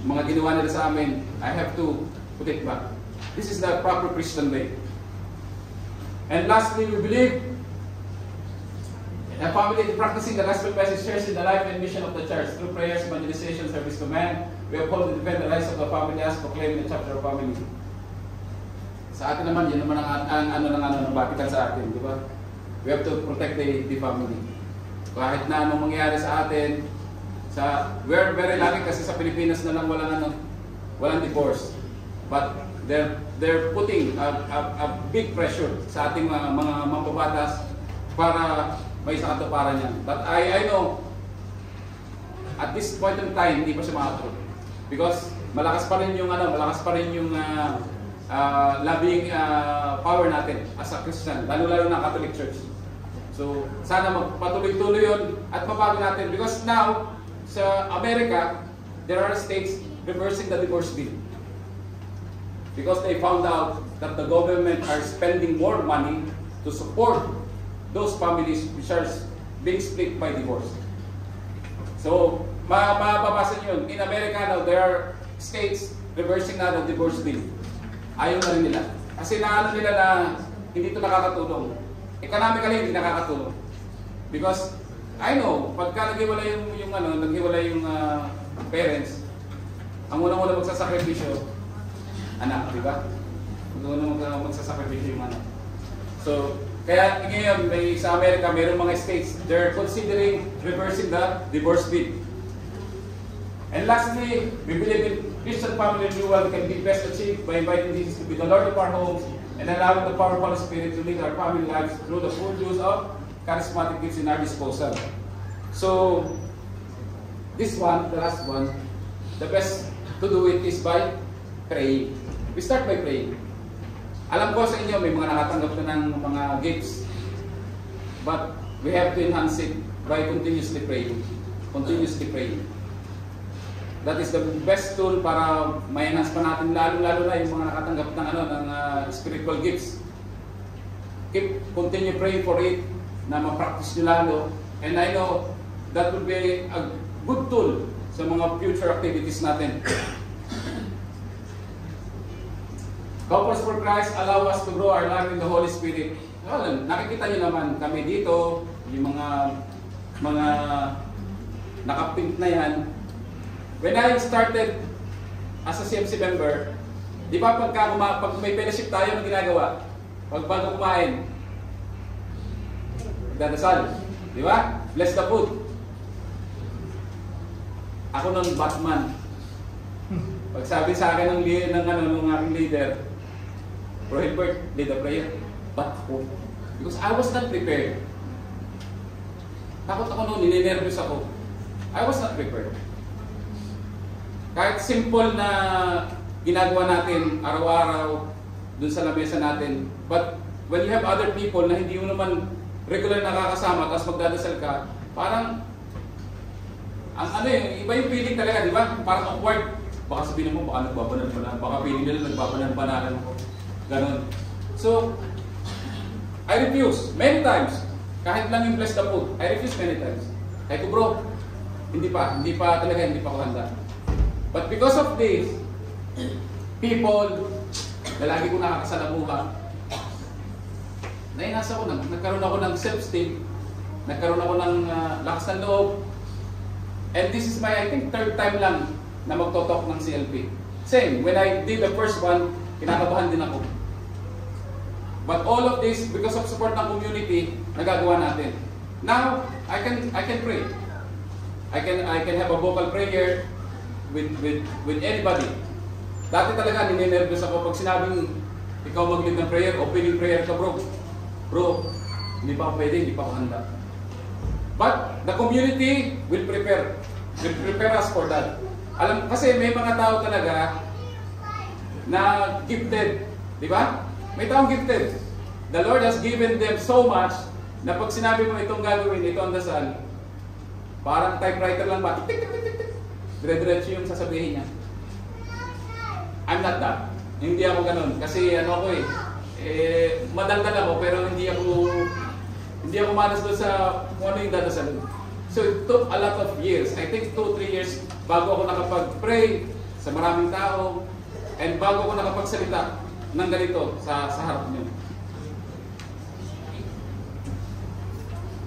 mga ginawa nila sa amin, I have to put it back. This is the proper Christian way. And lastly, we believe a family practicing the gospel message shares in the life and mission of the church through prayers, evangelization, service to men. We uphold and defend the rights of the family as proclaimed in the chapter of family. Sa atin naman, yun naman ang batikan sa atin, di ba? We have to protect the family. Kahit na anong mangyari sa atin, we're very lucky kasi sa Pilipinas na lang walang divorce. But they're putting a big pressure sa ating mga mambabatas para may isang katuparan yan. But I know, at this point in time, hindi pa siya makatulog. Because malakas pa rin yung lobbying power natin as a Christian, lalo-lalo na Catholic Church. So, sana magpatuloy-tuloy yun at mabago natin. Because now, sa America, there are states reversing the divorce bill. Because they found out that the government are spending more money to support those families which are being split by divorce. So, mababasa nyo yun. In America now, there are states reversing na the divorce bill. Ayaw na rin nila. Kasi naano nila na hindi ito nakakatulong. Economically, hindi nakakatulong. Because, I know, pagka naghiwalay yung parents, ang unang-unang magsasakripisyo, anak, di ba? Unang-unang magsasakripisyo yung anak. So, kaya ngayon, sa Amerika, mayroong mga states, they're considering reversing the divorce bill. And lastly, we believe in Christian family renewal can be best achieved by inviting Jesus to be the Lord of our homes and allowing the power of the Holy Spirit to lead our family lives through the full use of charismatic gifts in our disposal. So, this one, the last one, the best to do it is by praying. We start by praying. Alam ko sa inyo, may mga nakatanggap na ng mga gifts. But we have to enhance it by continuously praying. Continuously praying. That is the best tool para ma-enhance pa natin lalo-lalo na yung mga nakatanggap ng spiritual gifts. Continue praying for it, na ma-practice nyo lalo. And I know that will be a good tool sa mga future activities natin. Couples for Christ allow us to grow our life in the Holy Spirit. Well, nakikita nyo naman kami dito, yung mga nakapink na yan. When I started as a CMC member, di ba pag may fellowship tayo, ang ginagawa? Pag bago kumain, nagdadasal. Di ba? Bless the food. Ako nun, Batman. Pag sabi sa akin ng aking leader, Bro Hilbert, lead the prayer. But ako? Because I was not prepared. Takot ako noon, ninenervous ako. I was not prepared. Kahit simple na ginagawa natin araw-araw dun sa lamesa natin, but when you have other people na hindi mo naman regular nakakasama tapos magdadasal ka, parang iba yung feeling talaga, di ba? Parang awkward. Baka sabihin mo, baka nagbabanan pa na, baka feeling nila nagbabanan ako. Ganon. So, I refuse many times. Kahit lang yung bless the food, I refuse many times. Kaya ko, bro, hindi pa ako handa. But because of this, people na lagi ko nakakasalamuha, nainasa ko nagkaroon ako ng self-esteem, nagkaroon ako ng lakas ng loob, and this is my, I think, third time lang na magtotalk ng CLP. Same, when I did the first one, kinakabahan din ako. But all of this, because of support ng community, nagagawa natin. Now, I can pray. I can have a vocal prayer with anybody. Dati talaga ninenervous ako pag sinabing ikaw mag-lead ng prayer, opening prayer ka, bro. Bro, hindi pa ako pwede, hindi pa ako handa. But the community will prepare us for that. Kasi may mga tao talaga na gifted, di ba? May taong gifted. The Lord has given them so much na pag sinabi mo itong gagawin, ito ang dasal, parang typewriter lang ba? Dire-diretso yung sasabihin niya. I'm not that. Hindi ako ganun. Kasi ano ako madaldal ako pero hindi ako manas doon sa kung ano yung dadasal. So it took a lot of years. I think 2-3 years bago ako nakapag-pray sa maraming tao and bago ako nakapagsalita ng ganito sa harap niyo.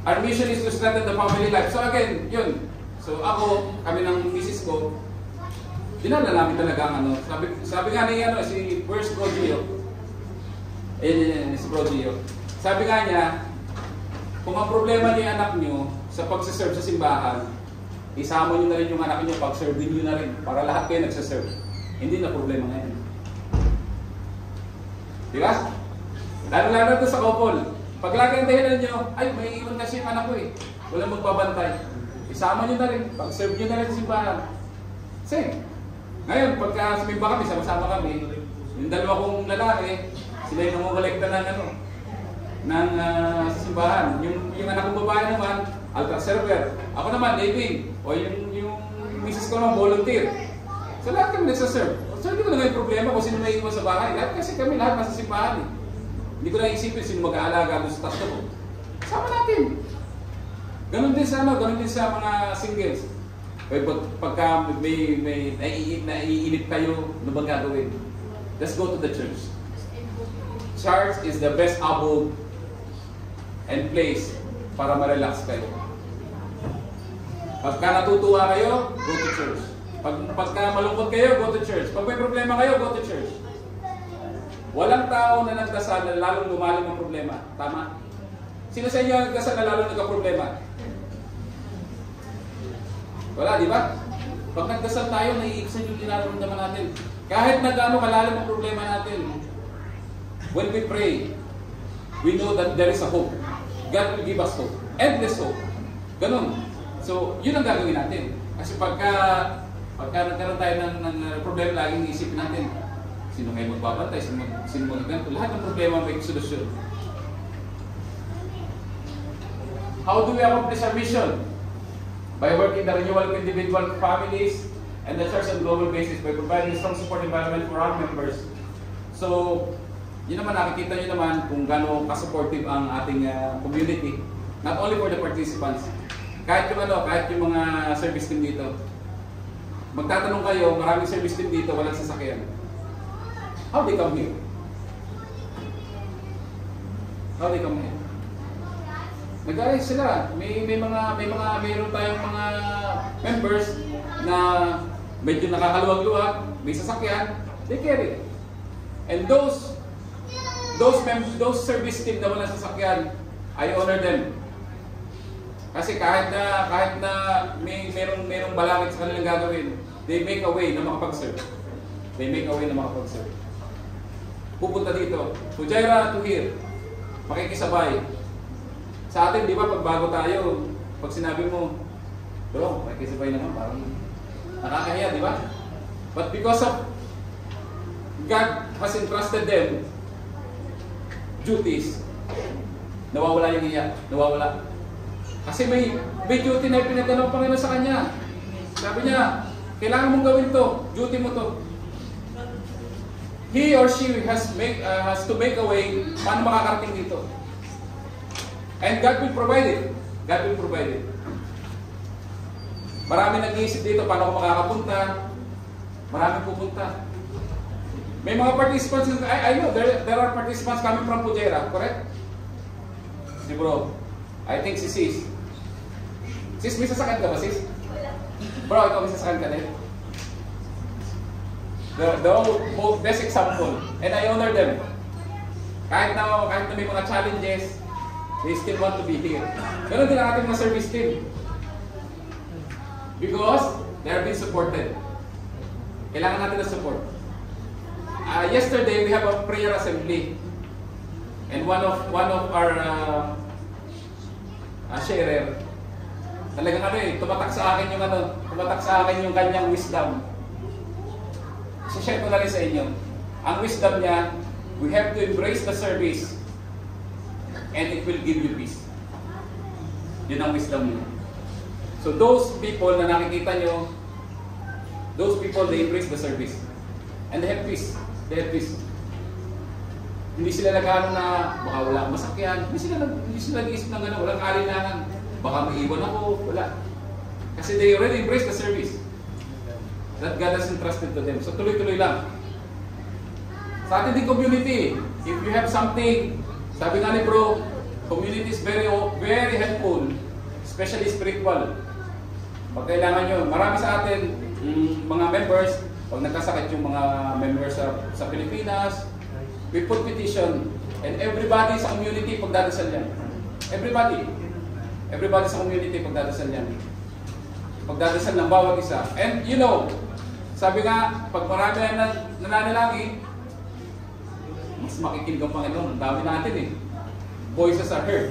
Our mission is to strengthen the family life. So again, yun. So ako, kami ng misis ko, dinala namin talaga ang ano. Sabi nga ni si First Brogio. Si Brogio. Sabi nga niya, kung ang problema niya anak niyo sa pagsiserve sa simbahan, isama niyo na rin yung anak niyo, pag-serve niyo na rin para lahat kayo nagsiserve. Hindi na problema ngayon. Di ba? Lalo-lalo ito sa couple. Pag lagi ang dahilan nyo, ay may iwan kasi yung anak ko walang magbabantay. Isama nyo na rin, pag-serve nyo na rin sa simbahan. Same. Ngayon, pagka sumimba kami, sama-sama kami, yung dalawa kong lalaki, sila yung namumulekta ng simbahan. Yung anak kong babae naman, altar server. Ako naman, living. O yung misis ko naman, volunteer. So lahat kami nagsaserve. So hindi ko na ngayon problema kung sino may iwan sa bahay. Lahat kasi kami lahat nasa simbahan Hindi ko na isipin sino mag-aalaga doon sa tatlo ko. Sama natin. Ganon din sa mga singles. Pagka may naiinip kayo, ano bang gagawin? Let's go to the church. Church is the best abode and place para ma-relax kayo. Pagka natutuwa kayo, go to church. Pagka malungkot kayo, go to church. Pag may problema kayo, go to church. Walang tao na nagdasal na lalong lumalim ang problema. Tama? Sino sa inyo nagdasal na lalong nagka-problema? Wala, di ba? Pag nagdasal tayo, naiiksan yung nararamdaman natin. Kahit na gaano kalalim ang problema natin, when we pray, we know that there is a hope. God will give us hope. Endless hope. Ganun. So, yun ang gagawin natin. Kasi pagka nagkaroon tayo ng problema, laging isipin natin, sino kayo magbabantay, sino magganto. Lahat ng problema may solusyon. How do we accomplish our mission? By working the renewal of individual families and the church on a global basis by providing a strong support environment for our members. So, yun naman, nakikita nyo naman kung gaano ka-supportive ang ating community. Not only for the participants. Kahit yung mga service team dito. Magtatanong kayo, maraming service team dito, walang sasakyan. How they come here? How they come here? Nag-ayos sila. Mayroon tayong mga members na medyo nakakaluwag-luwag, may sasakyan, they carry. And those service team na walang sasakyan, I honor them. Kasi kahit na merong balakid sa kanilang gagawin, they make a way na makapag-serve. They make a way na makapag-serve. Pupunta dito. Fujairah to here. Makikisabay. Sa atin, di ba, pag bago tayo, pag sinabi mo, bro, makikisabay naman, parang nakakahiya, di ba? But because of God has entrusted them duties, nawawala yung hiya. Nawawala. Kasi may duty na pinagdala ng Panginoon sa kanya. Sabi niya, kailangan mong gawin to, duty mo to. He or she has to make a way paano makakarating dito. And God will provide it. God will provide it. Marami nag-iisip dito paano ako makakapunta. Marami pupunta. May mga participants, I know there are participants coming from Fujairah, correct? Si bro, I think si sis. Sis, may sasakyan ka ba, sis? Bro, ikaw may sasakyan ka din? The best example. And I honor them. Kahit na may mga challenges, they still want to be here. Ganon din ang ating mga service team. Because they are being supported. Kailangan natin ng support. Yesterday, we have a prayer assembly. And one of our sharer, talagang tumatak sa akin yung kanyang wisdom. I-share ko na rin sa inyo. Ang wisdom niya, we have to embrace the service and it will give you peace. Yun ang wisdom niya. So those people na nakikita nyo, those people, they embrace the service and they have peace. They have peace. Hindi sila nagano na baka wala akong masakyan. Hindi sila nag-iisip ng gano'n. Walang alinlangan. Baka maiwan ako. Wala. Kasi they already embrace the service that God has entrusted to them. So tuloy-tuloy lang. Sa ating din community, if you have something, sabi nga ni bro, community is very helpful, especially spiritual. Pag kailangan nyo, marami sa atin, mga members, pag nagkasakit yung mga members sa Pilipinas, we put petition, and everybody sa community pagdadasal yan. Everybody sa community pagdadasal yan. Pagdadasal ng bawat isa. And you know, sabi nga, pag marami na nananalangin, mas makikinig ang Panginoon. Ang dami natin eh. Voices are heard.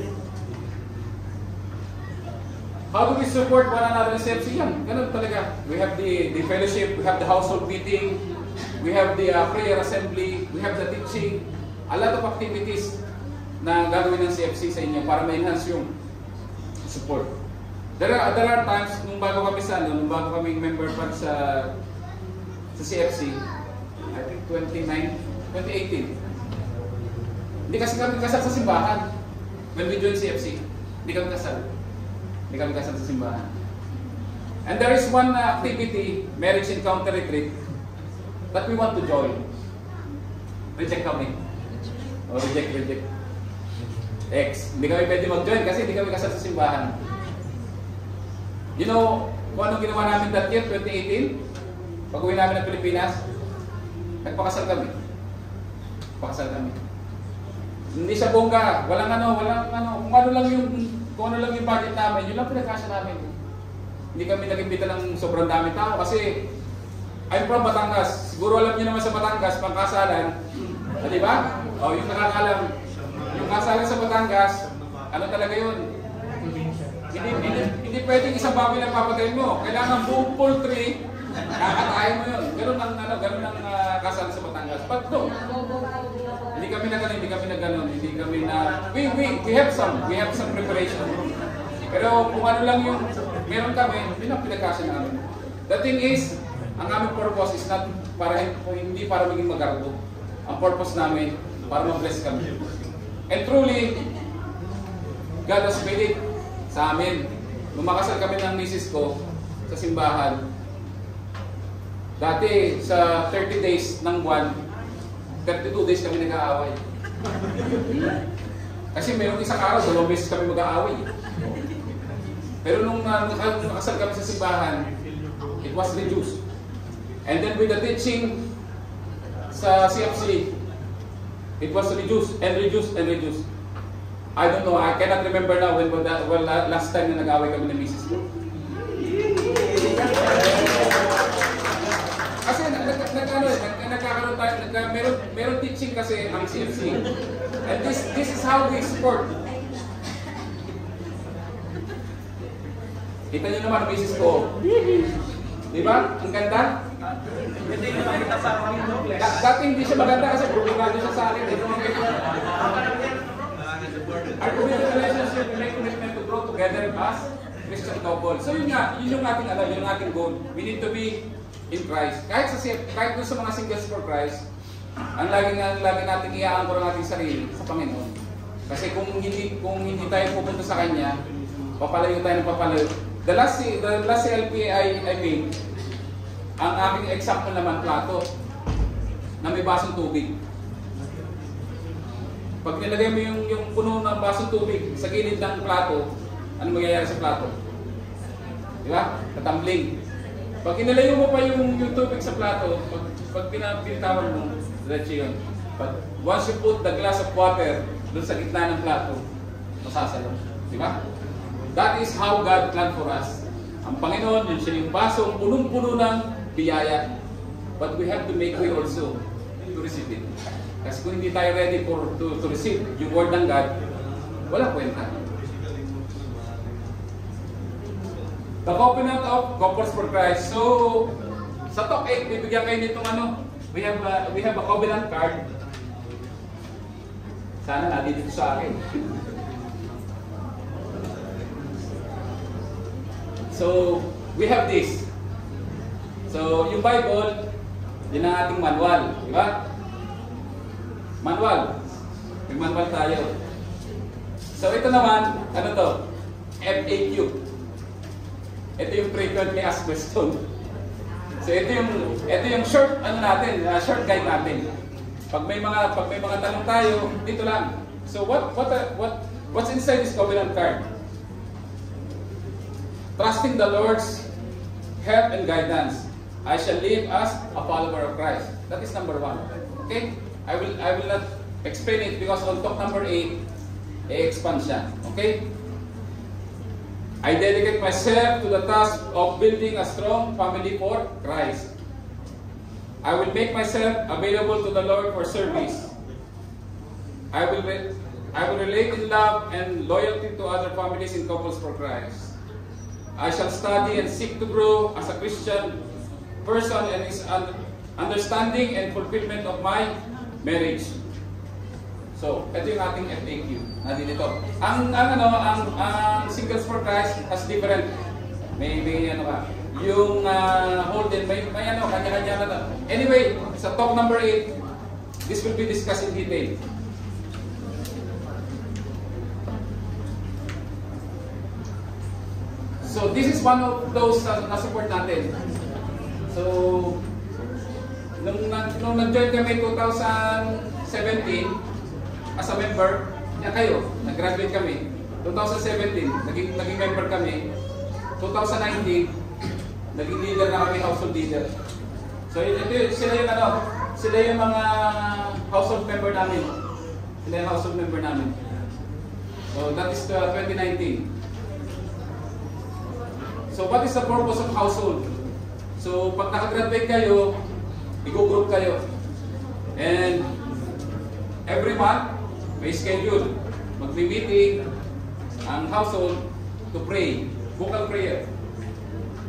How do we support one another in CFC? Yan, ganun talaga. We have the fellowship, we have the household meeting, we have the prayer assembly, we have the teaching, a lot of activities na gagawin ng CFC sa inyo para ma-enhance yung support. There are times, nung bago kami member pa sa CFC, I think 2018. Hindi kasi kami kasal sa simbahan. When we join CFC, hindi kami kasal sa simbahan. And there is one activity, marriage encounter retreat, that we want to join. Reject kami. Reject. Hindi kami pwede mag-join kasi hindi kami kasal sa simbahan. You know, kung anong ginawa namin that year, 2018, pag-uwi namin ng Pilipinas, nagpakasal kami. Hindi siya bongga, walang ano, kung ano lang yung budget namin, yun lang pinagkasya namin. Hindi kami nag-imbita ng sobrang dami tao kasi I'm from Batangas. Siguro alam niyo naman sa Batangas, pangkasalan, di ba? O, yung nakakalam, yung kasalan sa Batangas, ano talaga yun? Hindi pwedeng isang baboy lang papatayin mo. Kailangan buong poultry, kakatayin mo yun. Ganun ang kasalan sa Batangas. But no, hindi kami na gano'n. We have some preparation. Pero kung ano lang yung meron kami, yun ang pinagkasya namin. The thing is, ang aming purpose is not hindi para maging magarbo. Ang purpose namin, para ma-bless kami. And truly, God has made it sa amin. Lumakasal kami ng misis ko sa simbahan. Dati, sa 30 days ng buwan, 32 days kami nag-aaway. Kasi mayroong isang araw, 2 beses kami mag-aaway. Pero nung nakasal kami sa simbahan, it was reduced. And then with the teaching sa CFC, it was reduced. I don't know, I cannot remember now when last time na nag-aaway kami ng misis ko. Kasi nagkakaroon tayo, meron teaching kasi ang CFC. And this is how we support. Kita nyo naman ang misis ko. Di ba? Ang ganda? Hindi naman kita sa akin. Dati hindi siya maganda kasi problemado siya sa akin. Our committed relationship, we make commitment to grow together as Christian couple. So yun nga, yun yung ating goal. We need to be in Christ. Kahit doon sa mga singles for Christ, ang lagi natin iaangkor ang ating sarili sa Panginoon. Kasi kung hindi tayo pupunta sa Kanya, papalayo tayo ng papalayo. The last CLP I made, ang aking example naman, plato, na may basong tubig. Pag nilagay mo yung puno ng basong tubig sa gilid ng plato, ano mangyayari sa plato? Di ba? Tatambling. Pag inalayo mo pa yung tubig sa plato, pag pinatawan mo, diretso yun. But once you put the glass of water doon sa gitna ng plato, masasalo. Di ba? That is how God planned for us. Ang Panginoon, yun siya yung basong punong-puno ng biyaya. But we have to make way also to receive it. Kasi kung hindi tayo ready to receive yung word ng God, wala kwenta. The covenant of couples for Christ. So, sa Talk 8, bibigyan kayo nitong we have a covenant card. Sana nandito sa akin. So, we have this. So, yung Bible, yun ang ating manual, di ba? Manual. May manual tayo. So ito naman, ano to? FAQ. Ito yung frequently asked question. So ito yung short ano natin, short guide natin. Pag may mga tanong tayo, dito lang. So what's inside this covenant card? Trusting the Lord's help and guidance. I shall live as a follower of Christ. That is number 1. Okay? I will not explain it because on top number 8, i-expand siya. Okay? I dedicate myself to the task of building a strong family for Christ. I will make myself available to the Lord for service. I will relate in love and loyalty to other families and couples for Christ. I shall study and seek to grow as a Christian person and his understanding and fulfillment of my marriage. So, ito yung ating FAQ. Nandito. Ang Singles for Christ has different. May ano ka. Yung Holden, may ano, kanya-kanya na. Anyway, sa talk number 8, this will be discussed in detail. So, this is one of those na-support natin. So, nung nag-join kami 2017, as a member, yan kayo, nag-graduate kami. 2017, naging member kami. 2019, naging leader na kami, household leader. So, sila yung mga household member namin. Sila yung household member namin. So, that is 2019. So, what is the purpose of household? So, pag nakagraduate kayo, i-group kayo. And every month, may schedule. Mag-meeting ang household to pray. Vocal prayer.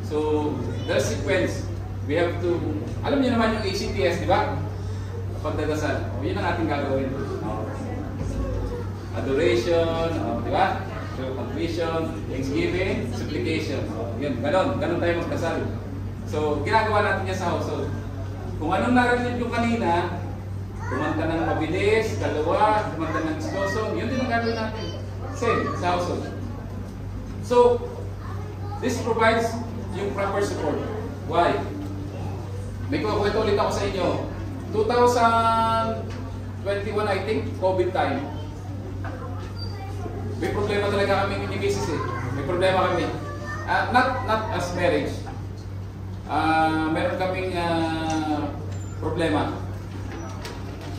So, the sequence, we have to, alam niyo naman yung ACTS, di ba? Pagdadasal. Yun ang ating gagawin. Adoration, di ba? Confession, thanksgiving, supplication. Yun, ganon tayo magdasal. So, ginagawa natin yan sa household. Kung anong narinig yung kanina, kumanta ng mabilis, dalawa, kumanta ng slow, yun din ang gagawin natin. Same, sa household. So, this provides yung proper support. Why? May kukwento ulit ako sa inyo. 2021, I think, COVID time. May problema talaga kami ni Mrs. eh. May problema kami. Not as marriage. Meron kaming problema.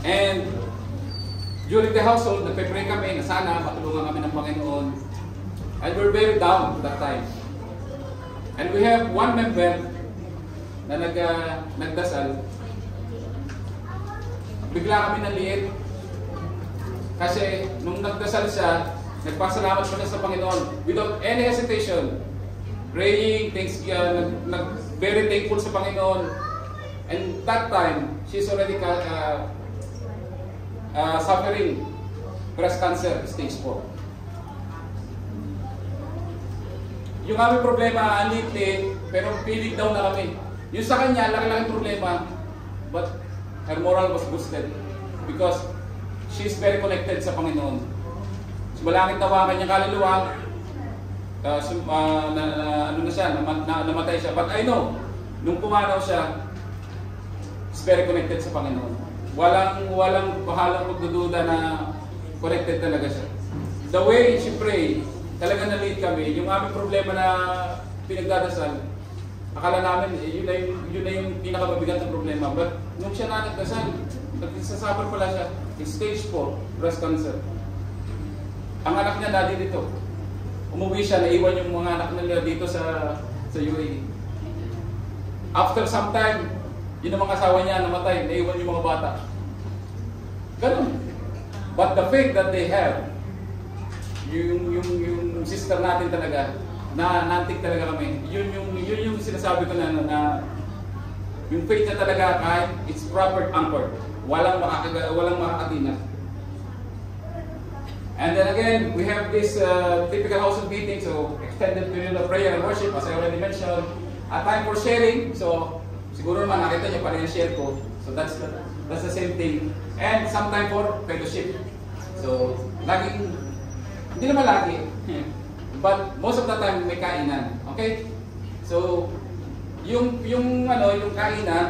And during the household, nagpe-pray kami na sana matulungan kami ng Panginoon. And we're very down that time. And we have one member na nagdasal. Bigla kami naliit. Kasi nung nagdasal siya, nagpasalamat siya sa Panginoon without any hesitation. Praying, very thankful sa Panginoon. And that time, she's already suffering breast cancer, stage 4. Yung aming problema, anlitin, pero pilig daw na kami. Yung sa kanya, laki-laking problema, but her moral was boosted because she's very connected sa Panginoon. Sumalangit na ang kanyang kaluluwa, namatay siya. But I know, nung pumanaw siya, is very connected sa Panginoon. Walang pahalang pagdududa na connected talaga siya. The way she prayed, talaga na-lead kami. Yung aming problema na pinagdadasal, akala namin, yun na yung pinakamabigat na problema. But nung siya nagdasal, nagsasuffer pala siya, stage 4, breast cancer. Ang anak niya dati dito. Umuwi siya, naiwan yung mga anak nila dito sa UAE. After some time, yun ang mga asawa niya namatay, naiwan yung mga bata. Ganun. But the faith that they have, yung sister natin talaga, nantik talaga kami. Yun yung sinasabi ko na yung faith niya talaga kahit it's proper anchor. Walang makakatina. And then again, we have this typical household meeting, so extended period of prayer and worship, as I already mentioned. A time for sharing, so siguro naman nakita niyo pa rin yung share ko. So So that's the same thing. And sometime for fellowship. So laging, hindi naman lagi, but most of the time may kainan. Okay? So yung kainan,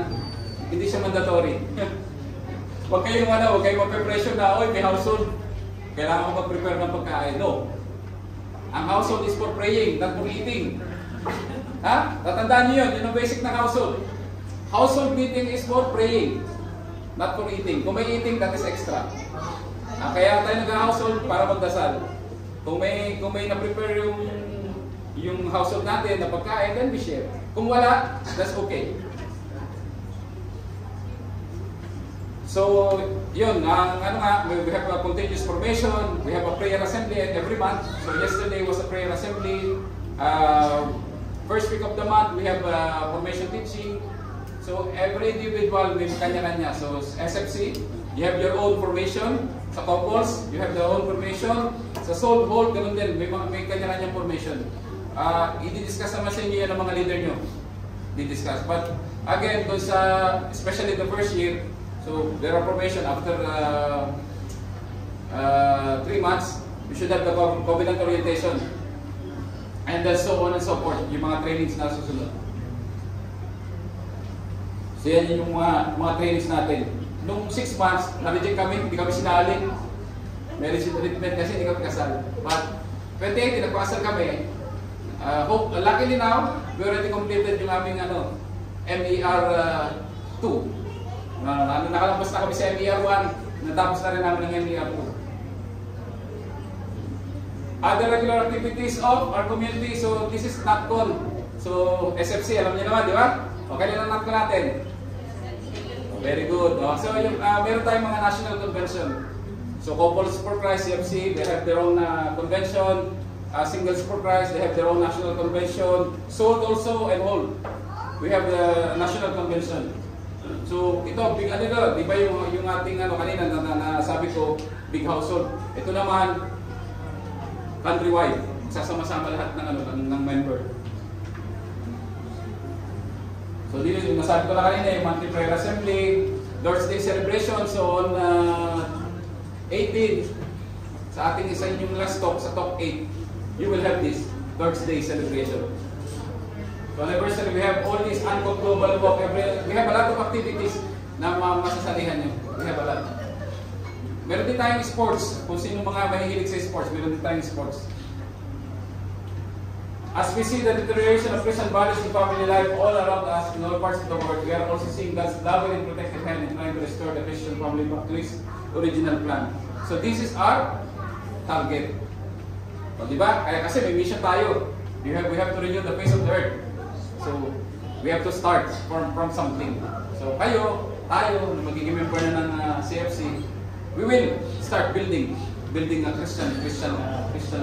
hindi siya mandatory. Huwag kayong magpe-pressure na, oy, may household, kailangan ko mag-prepare ng pagkain. No. Ang household is for praying, not for eating. Ha? Tatandaan niyo yun ang basic ng household. Household meeting is for praying, not for eating. Kung may eating, that is extra. Kaya tayo nag-household para magdasal. Kung may na-prepare yung household natin na pagkain, then we share. Kung wala, that's okay. So, yun, we have a continuous formation, we have a prayer assembly every month. So, yesterday was a prayer assembly. First week of the month, we have formation teaching. So, every individual may kanya-kanya. So, SFC, you have your own formation. Sa couples, you have their own formation. Sa soul hold, ganun din, may kanya-kanyang formation. I-discuss naman sa inyo yan ng mga leader nyo. Di-discuss. But, again, especially the first year, so, there are formation after 3 months, you should have the covenant orientation. And then so on and so forth, yung mga trainings na susunod. So, yan yung mga trainings natin. Nung 6 months, na-reject kami, hindi kami sinali. Marriage treatment kasi hindi kami kasal. But, 28, nagpakasal kami. Luckily now, we already completed yung aming MER 2. Nakalabas na kami sa MER 1, natapos na rin namin ng MER 2. Other regular activities of our community, so this is NatCon. So SFC, alam niyo naman, di ba? O, kailan ang NatCon natin? Very good. So meron tayong mga national convention. So Couples for Christ, CFC, they have their own convention. Singles for Christ, they have their own national convention. Sold also and Hold, we have the national convention. So ito, big di ba yung ating kanina na sabi ko, big household. Ito naman, countrywide, sasama-sama lahat ng member. So dito yung nasabi ko na kanina, yung monthly prayer assembly, Lord's Day celebration. So on 18, sa ating isa yung last talk, sa talk 8, you will have this Lord's Day celebration. So anniversary, we have all these Uncooked Global Walk. We have a lot of activities na masasalihan nyo. We have a lot. Meron din tayong sports. Kung sino mga mahihilig sa sports, meron din tayong sports. As we see the deterioration of Christian values in family life all around us in all parts of the world, we are also seeing God's loving and protective hand in trying to restore the Christian family back to its original plan. So this is our target. O, diba? Kaya kasi may mission tayo. We have to renew the face of the earth. So, we have to start from something. So, tayo, na magiging member na ng CFC, we will start building a Christian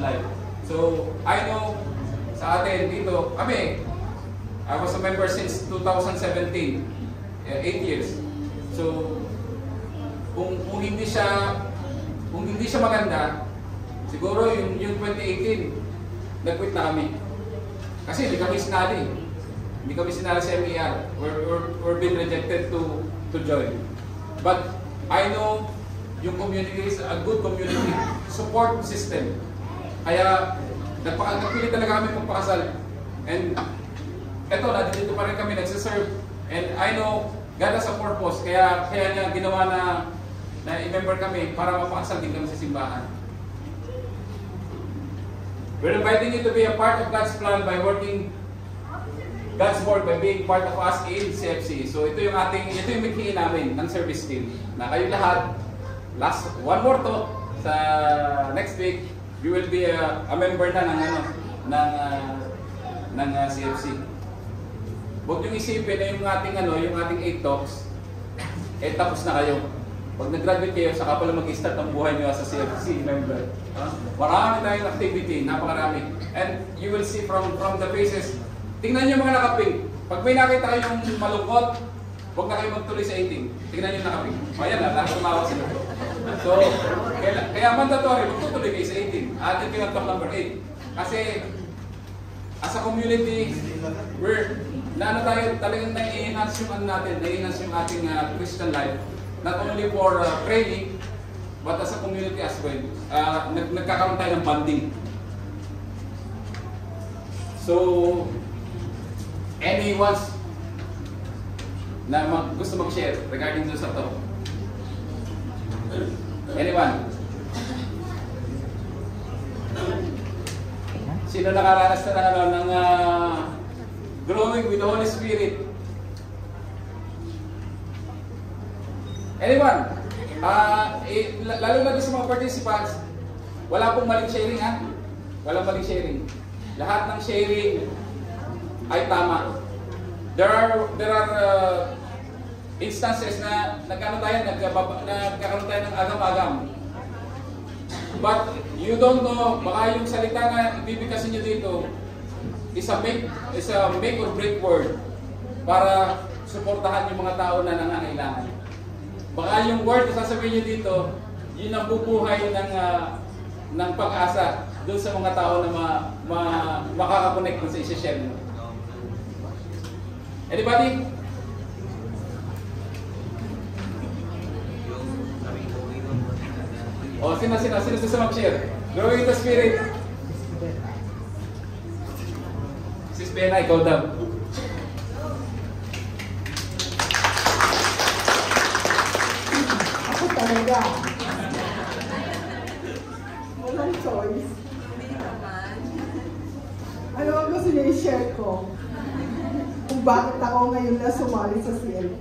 life. So, I know sa atin dito, I was a member since 2017, 8 years. So, kung hindi siya maganda, siguro yung 2018, nag-quit na kami. Kasi hindi kami sinali. Hindi kami sinali sa MER. We're being rejected to join. But I know yung community is a good community support system. Kaya nagpili talaga kami magpakasal. And eto, dito pa rin kami nagsiserve. And I know God has a purpose. Kaya niya ginawa na i-member kami para mapakasal din kami sa simbahan. We're inviting you to be a part of God's plan by working God's work by being part of us in CFC. So ito yung mithiin namin ng service team. Na kayo lahat, one more to, sa next week, you will be a member na ng CFC. Huwag niyong isipin na yung ating 8 talks, tapos na kayo. Pag nag-graduate kayo, saka pala mag-start ang buhay niyo sa CFC member. Marami tayong activity, napakarami. And you will see from the faces. Tingnan niyo mga nakaping. Pag may nakita kayong malungkot, huwag na kayo magtuloy sa 18. Tingnan niyo nakaping. Ayan na, lahat tumawa sila. So, kaya mandatory, magtutuloy kayo sa 18. Atin pinag-talk number 8. Kasi, as a community, we're na ano tayo, talagang na-enhance yung ano natin, na-enhance yung ating Christian life. Not only for praying, but as a community as well. Nagkakaroon tayo ng bonding. So, anyone na gusto mag-share regarding doon sa to? Anyone? Sino nakaranas na ng growing with the Holy Spirit? Anyone? Lalo na sa mga participants, wala pong maling sharing ha? Walang maling sharing. Lahat ng sharing ay tama. There are instances na nagkaroon tayo ng agam-agam. But you don't know, baka yung salita na ibibigkasin nyo dito is a make or break word para suportahan yung mga tao na nangangailangan. Baka yung word na sasabihin nyo dito, yun ang bubuhay ng pag-asa doon sa mga tao na makakakonect kung sa isa-share nyo. Anybody? O, sino gusto mag-share? Growing in the Spirit. Sis Bena, ikaw daw. Ako talaga. Walang choice. Ano ang gusto niya i-share ko? Kung bakit ako ngayon na sumali sa CLP.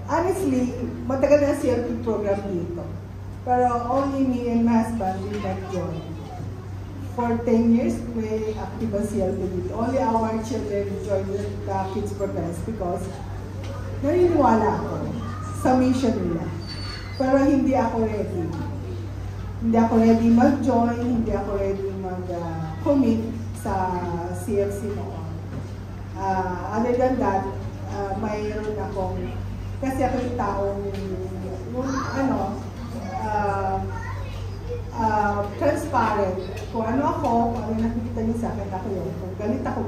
Honestly, matagal na CLP program dito. Pero only me and my husband did not join. For 10 years, may active ang CLP dito. Only our children joined the kids protest because naniniwala ako sa mission nila. Pero hindi ako ready. Hindi ako ready mag-join, hindi ako ready mag-commit sa CFC noon. Other than that, mayroon akong kasi ako yung taong transparent. Kung ano ako, kung ano nakikita niyo sa akin, ako yun. Kung galit ako.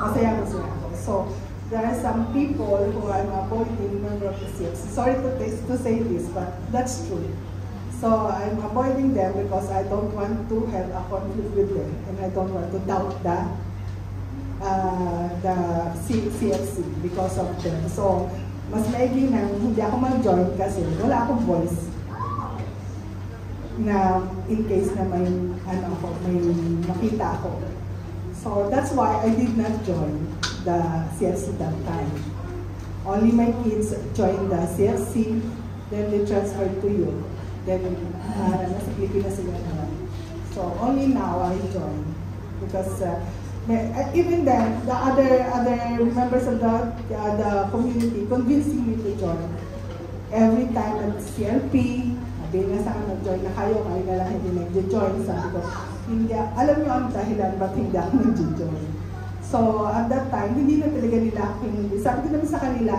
Masaya ako. So, there are some people who I'm avoiding member of the CFC. Sorry to say this, but that's true. So, I'm avoiding them because I don't want to have a conflict with them. And I don't want to doubt the CFC because of them. So, mas maigi na hindi ako mag-join kasi wala akong voice na in case na may makita ako. So, that's why I did not join the CFC that time. Only my kids joined the CFC, then they transferred to you. Then, nasa Pilipinas sila naman. So, only now I join because even then, the other members of the community convincing me to join. Every time at CLP, sabi na sa akin, mag-join na kayo na lang hindi nag-join. Sabi ko, alam niyo ang dahilan ba't hindi ako nag-join. So, at that time, hindi na talaga nila ako hindi. Sabi ko naman sa kanila,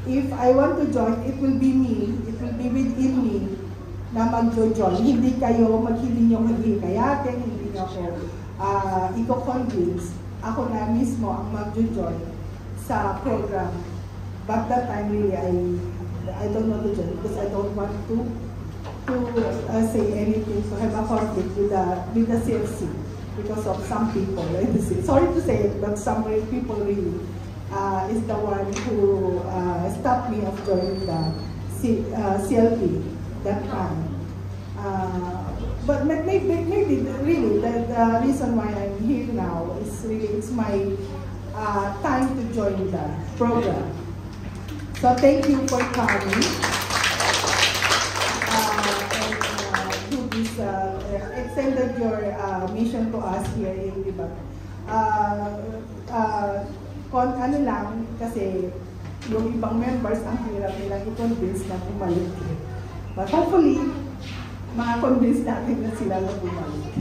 if I want to join, it will be me, it will be within me na mag-join. Hindi kayo maghiling yung mag-hikayatin, hindi niyo ako i-convince, ako na mismo ang mag-join sa program. But that time really, I don't want to join because I don't want to say anything, to have a conflict with the CFC because of some people. Sorry to say it, but some people really is the one who stopped me of joining the CLP that time. But maybe really the reason why I'm here now is really it's my time to join the program. So thank you for coming and do this extended your mission to us here in Libat. Ano lang kasi yung ibang members ang hirap nilang i-convince na bumalik. But hopefully makakonvince natin na sila na bumalik.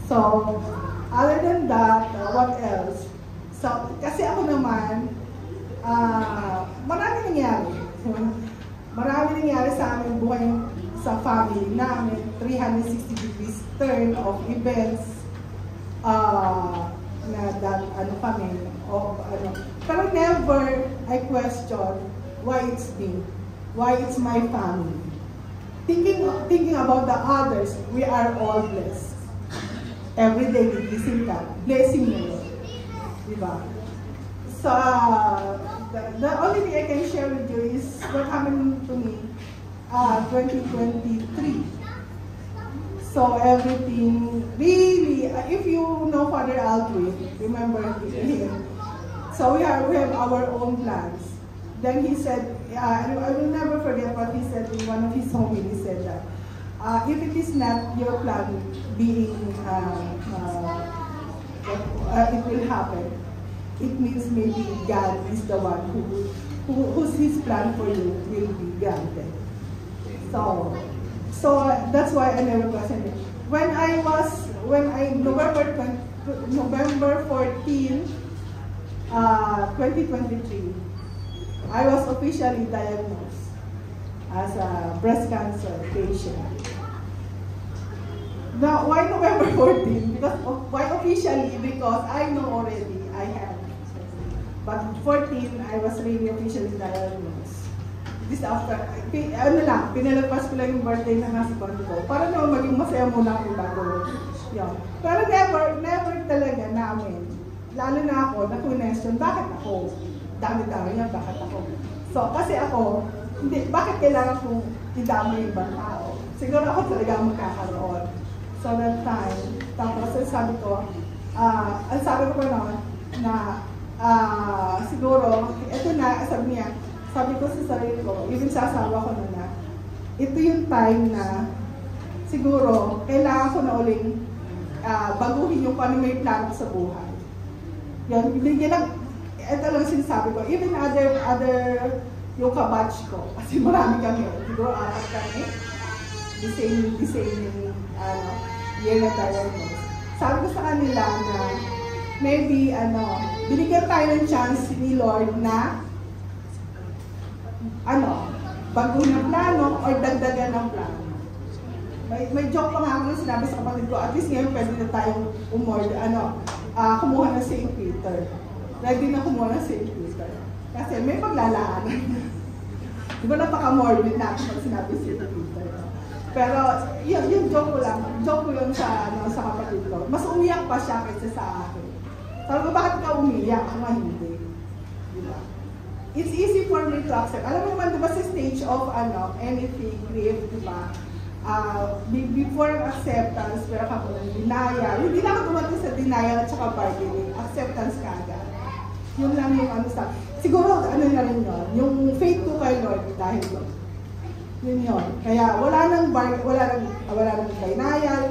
So, other than that, what else? So, kasi ako naman, marami nangyari. Marami nangyari sa aming buhay sa family namin, 360 degrees turn of events. na ano kami, o ano. Pero never I question why it's me, why it's my family. Thinking about the others, we are all blessed. Every day, gigising ka, blessing mo yun. Diba? So, the only thing I can share with you is what happened to me 2023. So everything, really, if you know Father Aldrin, remember him. So we have our own plans. Then he said, I will never forget what he said in one of his homilies. He said that, if it is not your plan being, it will happen. It means maybe God is the one whose his plan for you will be granted. So that's why I never questioned it. November 14, 2023, I was officially diagnosed as a breast cancer patient. Now, why November 14? Why officially? Because I know already I have. But 14, I was really officially diagnosed. This after, pinalagpas ko lang yung birthday ng husband ko. Para naman maging masaya muna ako bago. Yun. Pero never talaga namin. Lalo na ako, na-question, bakit ako? Dami-dami niya, bakit ako? So, kasi ako, hindi, bakit kailangan kong idama yung ibang tao? Siguro ako talaga magkakaroon. So that time, tapos sabi ko pa naman na siguro, ito na, sabi ko sa sarili ko, even sa asawa ko na, ito yung time na siguro, kailangan ko na uling baguhin yung paano may plano sa buhay. Yan, ito lang sinasabi ko, even other yung kabatch ko, kasi marami kami, siguro 4 kami, the same year na diagnosed. Sabi ko sa kanila na maybe binigyan tayo ng chance ni Lord na baguhin ng plano or dagdagan ng plano. May joke pa nga ako nung sinabi sa kapatid ko, at least ngayon pwede na tayong kumuha ng St. Peter. Ready na kumuha ng St. Peter. Kasi may paglalaanan. Di ba napaka-morbid natin pag sinabi St. Peter? Pero yung joke ko yun sa kapatid ko. Mas umiyak pa siya kaysa sa akin. Sabi ko, bakit ka umiyak? Ako hindi. Diba? It's easy for me to accept. Alam mo naman, diba sa stage of anything, grief, diba? Before acceptance, pero ka po ng denial. Hindi na ako dumating sa denial at saka bargaining. Acceptance ka agad. Yun lang yung siguro na rin yun. Yung faith ko kay Lord dahil doon. Yun. Kaya wala nang denial,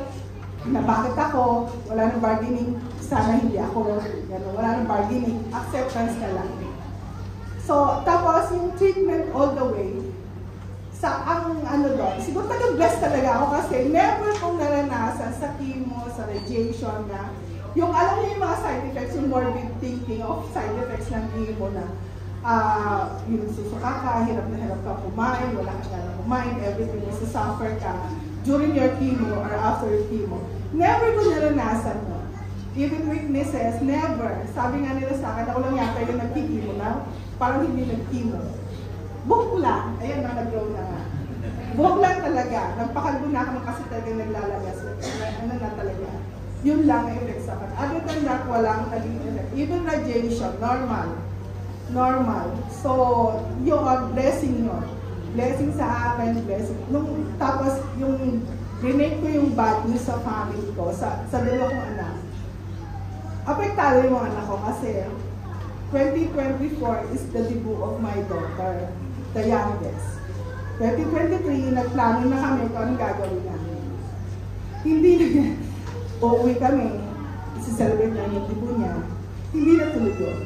na bakit ako, wala nang bargaining, sana hindi ako, wala nang bargaining, acceptance ka lang. So, tapos yung treatment all the way, siguro taga-bless talaga ako kasi never kong naranasan sa chemo, sa radiation na, yung alam niyo yung mga side effects, yung morbid thinking of side effects ng chemo na, yung susuka ka, hirap na hirap ka kumain, wala ka na kumain, everything, suffer ka during your chemo or after your chemo. Never ko naranasan mo. Even weaknesses, never. Sabi nga nila sa akin, ako lang yata yung nag-chemo na, parang hindi nag-chemo. Buhok lang, ayan na, nag-grow na nga. Buhok lang talaga, nagpakalbo na ako kasi talaga naglalabas. Na talaga. Yun lang ang effect sa akin. Other than that, walang naging effect. Even radiation, normal. So, yung blessing yun. Blessing sa akin, blessing. Tapos, yung rinake ko yung bad news sa family ko, sa dalawa kong anak. Apektado yung mga anak ko kasi 2024 is the debut of my daughter, the youngest. 2023, nagplano na kami kung anong gagawin namin. Hindi na uuwi kami, isi-celebrate na yung debut niya. Hindi na tuloy yun.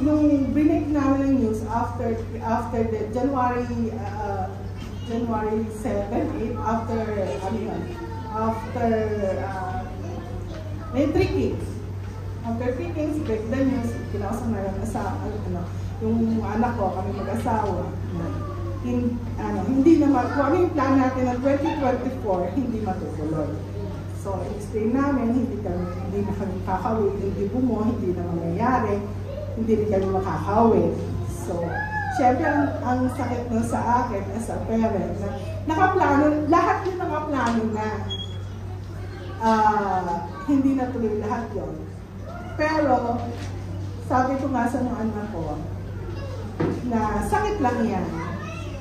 Nung brinig namin ng news after the January 7, 8, may 3 kings. After 3 kings, break the news, kinausap na lang yung anak ko, kami mag-asawa. Hindi naman, kung ano yung plan natin ng 2024, hindi matutuloy. So, explain namin, hindi na kami kakawin, yung dibo mo, hindi na mangyayari, hindi rin kami makakawin. So, syempre, ang sakit nun sa akin as a parent, na nakaplano, lahat yun nakaplano na. Hindi natuloy lahat yun. Pero, sabi ko nga sa mga anak ko, na sakit lang yan.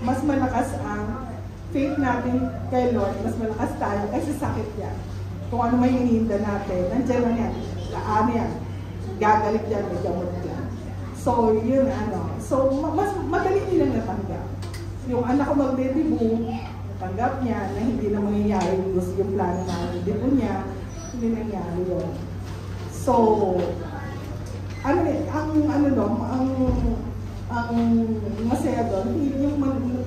Mas malakas ang faith natin kay Lord, mas malakas tayo kasi sakit yan. Kung ano may hinihinda natin, nandiyan lang yan. Ano yan? Gagalit yan, may gamot yan. So, yun So, mas madali nilang natanggap. Yung anak ko magde-debut, natanggap niya na hindi na mangyayari yung plano na debut niya, hindi nangyari yun. So, ang masaya doon, yung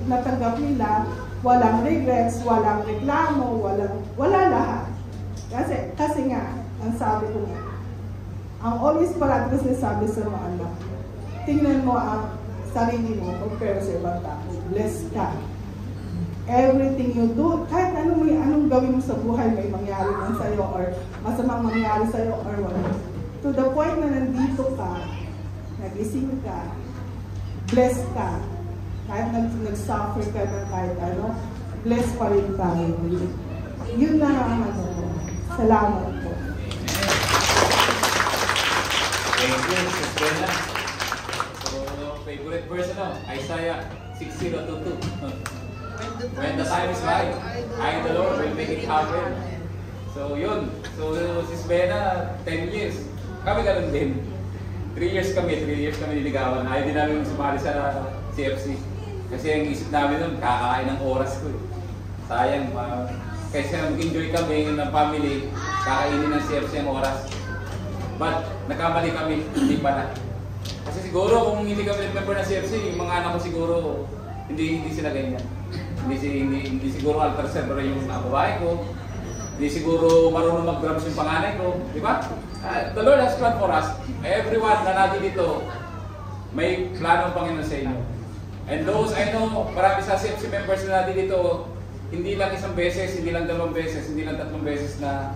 natanggap nila, walang regrets, walang reklamo, wala lahat. Kasi nga, ang sabi ko nga, ang always parati ko sinasabi sa mga anak, tingnan mo ang sarili mo compare sa ibang tao. Blessed ka. Everything you do, kahit anong gawin mo sa buhay, may mangyari man sa'yo or masamang mangyari sa'yo or wala. To the point na nandito ka, nagising ka, blessed ka. Kahit nag-suffer ka ng kahit ano, blessed pa rin tayo. Yun na ang salamat po. Thank you, Sister Bella. So, favorite verse Isaiah 60:22. When the time is right, I, the Lord, will make it happen. So, yun. So, Sis Bella, 10 years. Kami ganun din. 3 years kami niligawan. Ayaw din namin sumali sa CFC. Kasi ang isip namin nun, kakain ng oras ko. Sayang, kaysa mag-enjoy kami ng family, kakainin ng CFC ang oras. But, nagkamali kami, hindi pala. Kasi siguro, kung hindi kami nag-member ng CFC, yung mga anak ko siguro, hindi sila ganyan. Hindi siguro altar server yung babae ko. Hindi siguro marunong mag-drums yung panganay ko. Di ba? The Lord has planned for us. Everyone na natin dito, may plano ang Panginoon sa inyo. And those, I know, marami sa CFC members na natin dito, hindi lang isang beses, hindi lang 2 beses, hindi lang 3 beses na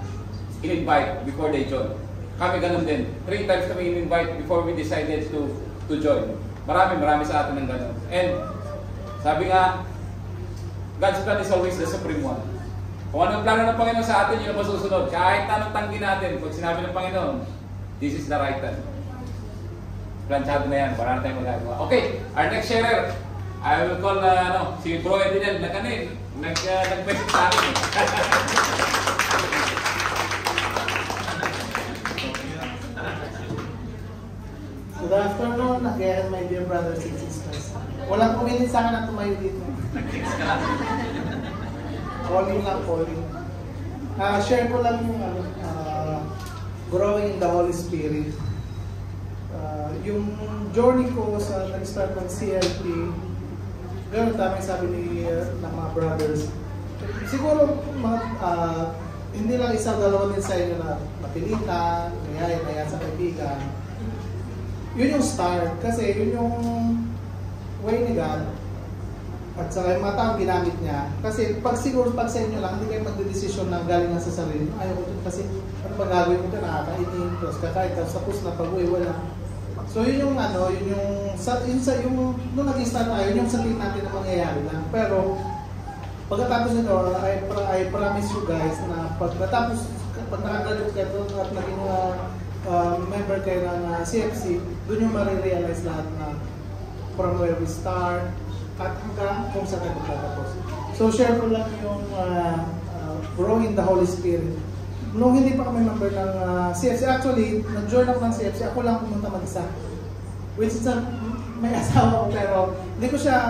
in-invite before they join. Kami ganun din. 3 times kami in-invite before we decided to join. Marami sa atin ng ganun. And sabi nga, God's plan is always the supreme one. Kung anong plano ng Panginoon sa atin, yun ang masusunod. Kahit anong tanggi natin, pag sinabi ng Panginoon, this is the right time. Planchado na yan, para na tayo magagawa. Okay, our next sharer, I will call si Bro Edinel na kanin. Nag-message sa akin. Good afternoon again, my dear brothers and sisters. Walang pumilit sa akin na tumayo dito. Nag-text ka lang. Calling. Share ko lang yung growing in the Holy Spirit. Yung journey ko sa nag-start ng CLP, gano'n daming sabi ng mga brothers. Siguro, hindi lang isa dalawa din sa inyo na mapilitan, kaya sa kaibigan. Yun yung start, kasi yun yung way ni God. At saka yung mga taong ginamit niya. Kasi siguro pag sa inyo lang, hindi kayo magdedesisyon na galing na sa sarili. Ayaw ko dito kasi ano ba gagawin mo ito, nakakainin, tapos kakain, tapos tapos na pag-uwi, wala. So yun yung nung nag-start tayo, yun yung sabihin natin na mangyayari lang. Pero pagkatapos nito, I promise you guys na pag nakagraduate kayo at naging member kayo ng CFC, doon yung marirealize lahat na from where we start, at hanggang kung saan tayo magtatapos. So share ko lang yung growing the Holy Spirit. Nung hindi pa kami member ng CFC, actually, nag-join ako ng CFC, ako lang pumunta mag-isa. Which is may asawa ko, pero hindi ko siya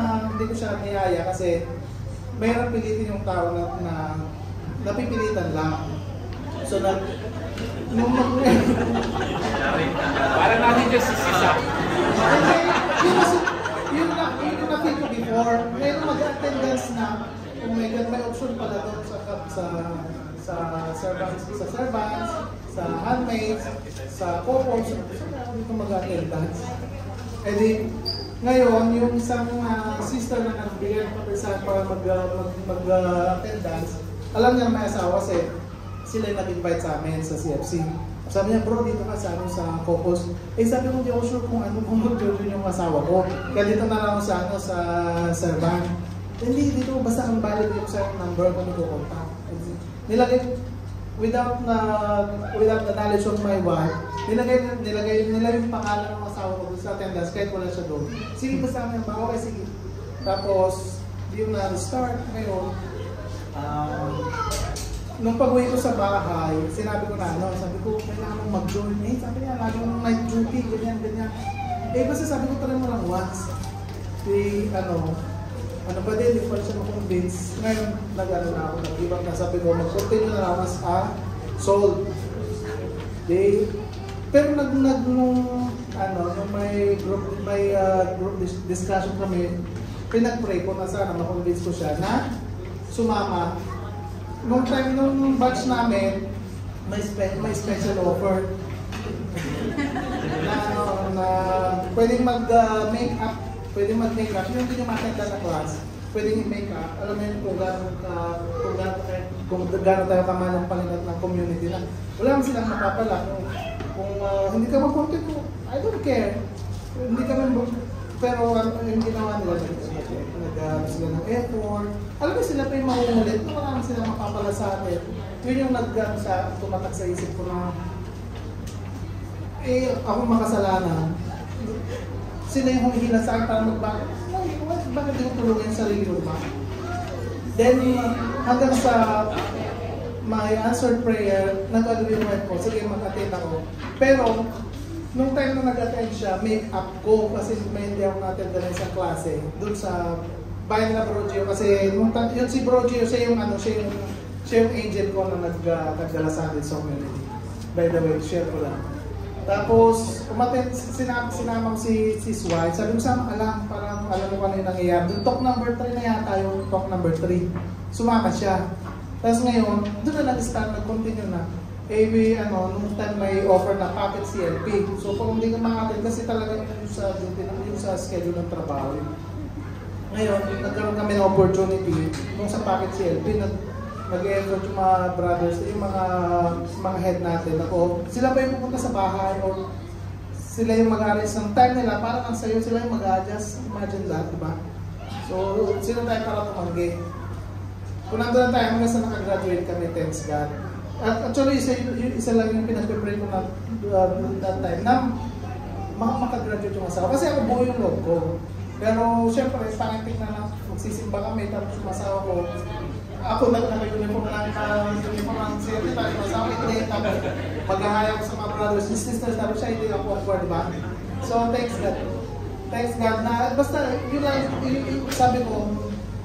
niyaya kasi mayroon pilitin yung tao na napipilitan lang. So nung Para natin yung sisisa. Yung na-feel ko before, mayroon mag-attendance na, oh my God, may option pala doon sa servants, sa handmaids, sa co-ops, dito mag-attendance. E di, ngayon, yung isang sister na nagbigay ng papisahan para mag-attendance, alam niya may asawa kasi sila yung nag-invite sa amin sa CFC. Sabi niya, bro, dito ka sa, sa Cocos. Eh sabi ko, hindi ako sure kung mag-join yung asawa ko. Kaya dito na lang ako sa Servan. Hindi, dito basta ang valid yung sa number kung mag-contact. Nilagay, without the knowledge of my wife, nilagay yung pangalan ng asawa ko sa attendance kahit wala siya doon. Sige, basta kami ba? Okay, sige. Tapos, yung na-start ngayon, nung pag-uwi ko sa bahay, sinabi ko na, sabi ko, kailangan mong mag-join. Eh, sabi niya, laging night duty, ganyan. Eh, basta sabi ko, try mo lang once. Ano ba din, hindi pa siya makonvince. Ngayon, nag-ano na ako, nag-give up na. Sabi ko, mag-continue na lang as sold. Pero nung may group discussion kami, pinag-pray ko na sana makonvince ko siya na sumama. Nung batch namin, may special offer na pwedeng mag-make-up. Pwedeng mag-make-up. Yung hindi nyo matanda na class, pwedeng i-make-up. Alam mo yun kung gano'n tayo kaman ng palingat ng community na wala naman silang mapapala. Kung hindi ka mag-content ko, I don't care. Hindi ka man, pero yung ginawa nila, nag sila ng effort. Alam mo sila pa yung mahuhulit, wala naman silang mapapala sa atin. Yun yung tumatak sa isip ko na ako makasalanan. Sila yung humihila sa akin para magbakit. Bakit hindi ko tulungan yung sarili ko ba? Then, hanggang sa my answered prayer, nag-agree yung wife ko, sige mag-attend ako. Pero, nung time na nag-attend siya, make-up ko kasi may hindi ako na-attend na isang klase doon sa bayan na Bro Gio. Kasi yun si Bro Gio, siya yung angel ko na nagdala sa atin sa community. By the way, share ko lang. Tapos, sinama ko si Swai. Sabi ko, sama ka lang, parang alam mo kung ano yung nangyayari. Doon, talk number 3 na yata yung talk number 3. Sumama siya. Tapos ngayon, doon na nag-start, nag-continue na. Nung time may offer na packet CLP. So, kung hindi ka makatid, kasi talaga yung sa schedule ng trabaho. Ngayon, nagkaroon kami ng opportunity nung sa packet CLP, nag-effort yung mga brothers, yung mga head natin. Sila ba yung pupunta sa bahay o sila yung mag-arrange ng time nila para kang sa'yo, sila yung mag-adjust. Imagine that, diba? So, sila tayo para tumanggi. Kung nandun na tayo, hanggang sa nakagraduate kami, thanks God. At actually, isa lang yung pinag-pray ko na that time na makagraduate yung asawa. Kasi ako buo yung loob ko. Pero, syempre, pangatik na lang, magsisimba kami, tapos yung asawa ko, ako nag-uniform ng secretary ko sa akin, tapos maghahaya ko sa mga brothers and sisters, tapos siya hindi ako awkward, diba? So, thanks God. Thanks God na, basta, yun lang, sabi ko,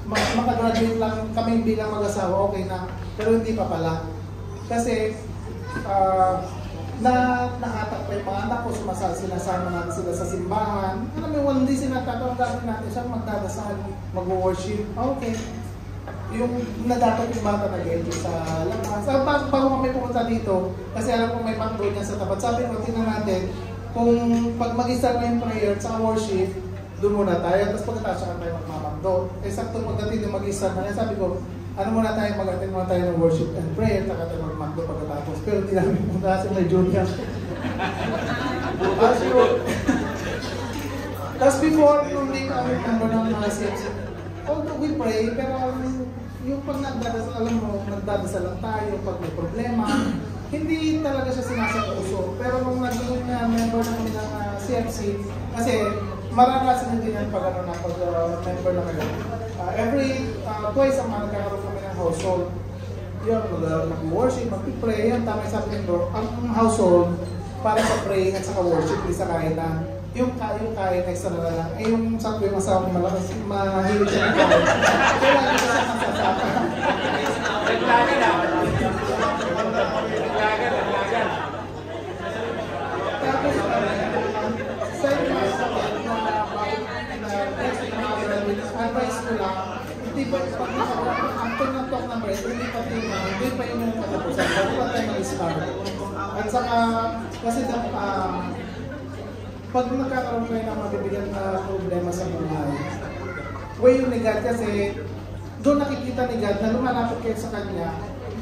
makagraduate lang kami bilang mag-asawa, okay na, pero hindi pa pala. Kasi, nakatak pa yung mga anak ko, sinasama natin sila sa simbahan. Alam mo, one day sinatatawag natin siya, magdadasal, mag-worship, okay. Yung na dapat yung bata nag-enjoy sa labas. Bago kami pumunta dito, kasi alam ko may McDo niya sa tapat. Sabi ko, tingnan natin, kung pag mag-start na yung prayer sa worship, doon muna tayo. Tapos pagkatapos saka tayo magmamagdo. Eh sakto pagdating yung mag-start na yan, sabi ko, ano muna tayo, mag-attend muna tayo ng worship and prayer, saka tayo magmagdo pagkatapos. Pero hindi namin pumunta kasi may junior. Tapos before, nung hindi kami number ng mga CFC, although we pray, pero yung pag nagdadasal, alam mo, nagdadasal lang tayo pag may problema, hindi talaga siya sinasapuso. Pero nung naging member na kami ng CFC, kasi maranasan din yan pag member na kayo. Every twice a month nagkakaroon kami ng household. Yun, mag-worship, mag-pray, yan tama yung sabi nito, ang household para sa praying at sa worship, hindi sa kainan. Yung kain extra na lang. Eh yung sabi yung asawa ko malakas, mahilig siya ng kain. Kaya lagi siya nasasaka. Naglagan na. Naglagan. Tapos, sa inyo, advice ko lang, hindi ba after ng talk number, hindi pa yun yung katapusan. Hindi pa tayo mag-start. At saka, kasi pag nagkakaroon kayo ng mabibigat na problema sa buhay, way yung ni God kasi doon nakikita ni God na lumalapit kayo sa Kanya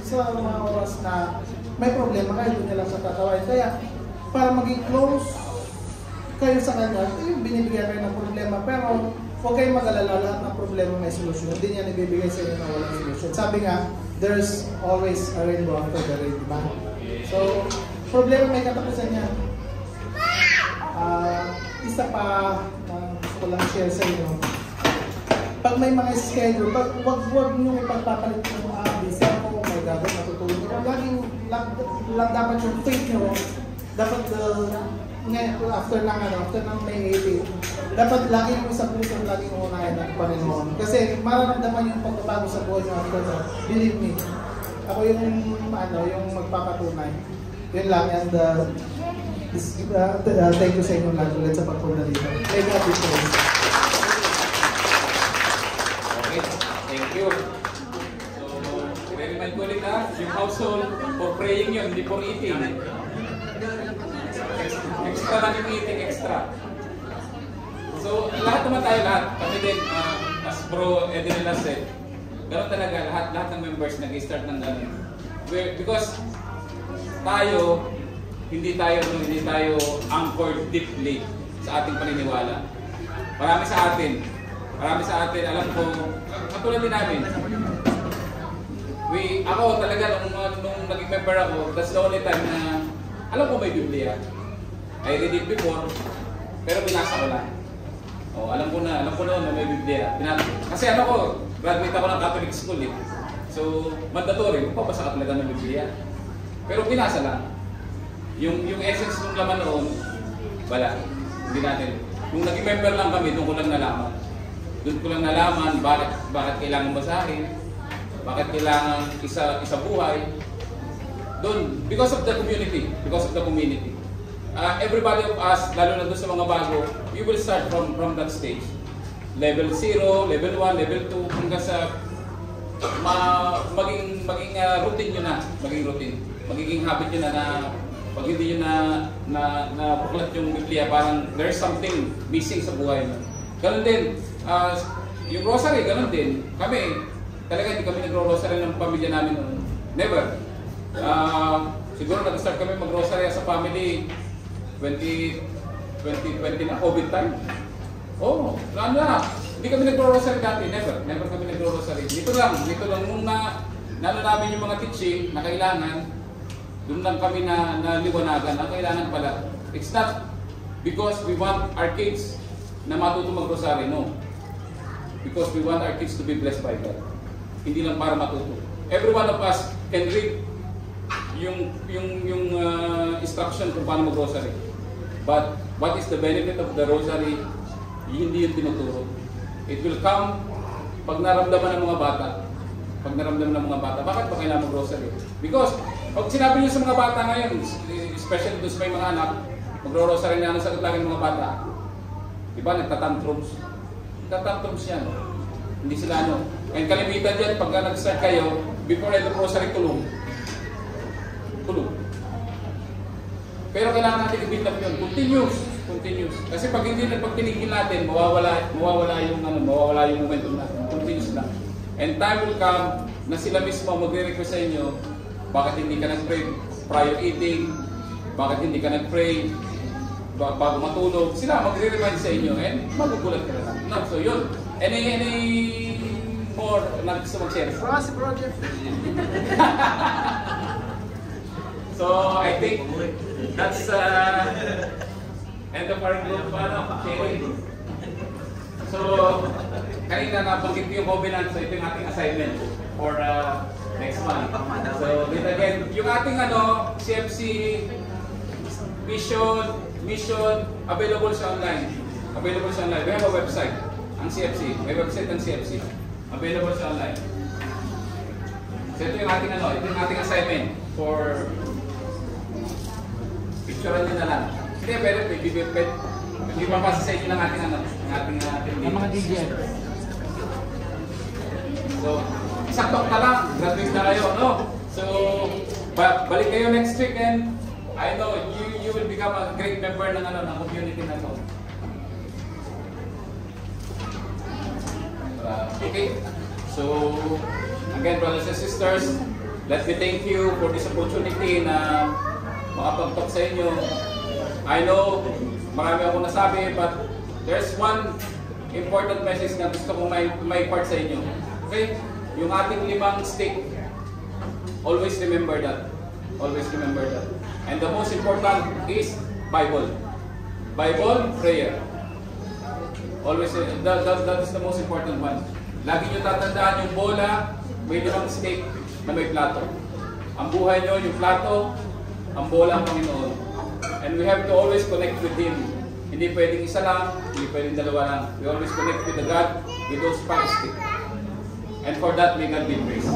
sa mga oras na may problema kayo, doon niya lang siya tatawain. Kaya, para maging close kayo sa kanya, yung binibigyan kayo ng problema. Pero, huwag kayong mag-alala, lahat ng problema may solusyon. Hindi niya nabibigay sa inyo na walang solusyon. Sabi nga, there's always a rainbow after the rain, diba? So, problema may katapusan niya. Isa pa na gusto ko lang share sa inyo. Pag may mga schedule, wag nyo ipagpapalit yung busy ako, may gagawin, natutulog nyo. Laging lang dapat yung faith nyo. Dapat ngayon, after ng May 18, dapat lagi yung isang puso, lagi yung unahin ng Panginoon. Kasi mararamdaman yung pagbabago sa buhay nyo after that. Believe me. Ako yung magpapatunay. Yun lang, and thank you sa inyo lahat ulit sa pagpunta dito. May God be praised. Okay, thank you. So, i-remind ko ulit yung household for praying yun, hindi for eating. Extra lang yung eating, extra. So, lahat naman tayo lahat. Kami din, as Bro Edenila said, ganoon talaga, lahat ng members nag-start ng gano'n. Because tayo, hindi tayo anchored deeply sa ating paniniwala. Marami sa atin, alam ko, katulad din namin. Ako talaga, nung naging member ako, that's the only time na alam ko may Biblia. I read it before, pero binasa ko lang. Alam ko noon na may Biblia. Kasi graduate ako ng Catholic school eh. So, mandatory, magpapasa ka talaga ng Biblia. Pero binasa lang. Yung essence ng laman noon, wala. Hindi natin. Nung naging member lang kami, doon ko lang nalaman. Bakit kailangan basahin, bakit kailangan isa buhay. Doon, because of the community. Everybody of us, lalo na doon sa mga bago, you will start from that stage. Level 0, level 1, level 2, hanggang sa maging routine nyo na. Magiging habit nyo na pag hindi nyo na buklat yung Biblia, parang there's something missing sa buhay mo. Ganon din, yung rosary, ganon din. Kami, talaga hindi kami nagro-rosary ng pamilya namin noon. Never. Siguro nag-start kami mag-rosary sa family 2020 na, COVID time. Hindi kami nagro-rosary dati, never kami nagro-rosary. Dito lang, nung nalo namin yung mga teaching na kailangan, doon lang kami na liwanagan na kailangan pala. It's not because we want our kids na matuto mag-rosary, no. Because we want our kids to be blessed by God. Hindi lang para matuto. Every one of us can read yung instruction kung paano mag-rosary. But what is the benefit of the rosary? Hindi yung tinuturo. It will come pag naramdaman ng mga bata. Bakit ba kailangan mag-rosary? Because pag sinabi niyo sa mga bata ngayon, especially doon sa may mga anak, magro-rosary na sagot lagi ng mga bata. Diba? Nagtatantrums yan. Hindi sila And kalimitan dyan, pag nag-start kayo, before end of rosary, tulong. Pero kailangan natin i-build up yun. Continuous. Kasi pag hindi pagtinigil natin, mawawala yung momentum natin. Continuous lang. And time will come na sila mismo magre-request sa inyo, bakit hindi ka nag-pray prior eating, bakit hindi ka nag-pray bago matulog. Sila magre-remind sa inyo and magugulat ka na lang. So yun. Any more na gusto mag-share? Project. So I think that's end of our group sharing. So kanina nabanggit yung covenant, so ito yung ating assignment for next month. So then again, yung ating CFC mission available sa online. We have a website, ang CFC. May website ng CFC. Available sa online. So ito yung ating assignment for picturean nyo na lang. Hindi, pero hindi mapasa sa inyo ng ating Yung mga DJs. So, isang talk na lang, graduate na kayo, no? So, balik kayo next week and I know you will become a great member ng community na to. Okay? So, again, brothers and sisters, let me thank you for this opportunity na makapag-talk sa inyo. I know, marami akong nasabi, but there's one important message na gusto kong may part sa inyo. Okay? Yung ating 5 stick, always remember that. Always remember that. And the most important is Bible. Bible, prayer. Always, that is the most important one. Lagi nyo tatandaan yung bola, may 5 stick na may plato. Ang buhay nyo, yung plato, ang bola ang Panginoon. And we have to always connect with Him. Hindi pwedeng isa lang, hindi pwedeng dalawa lang. We always connect with the God with those 5 sticks. And for that, may God be praised.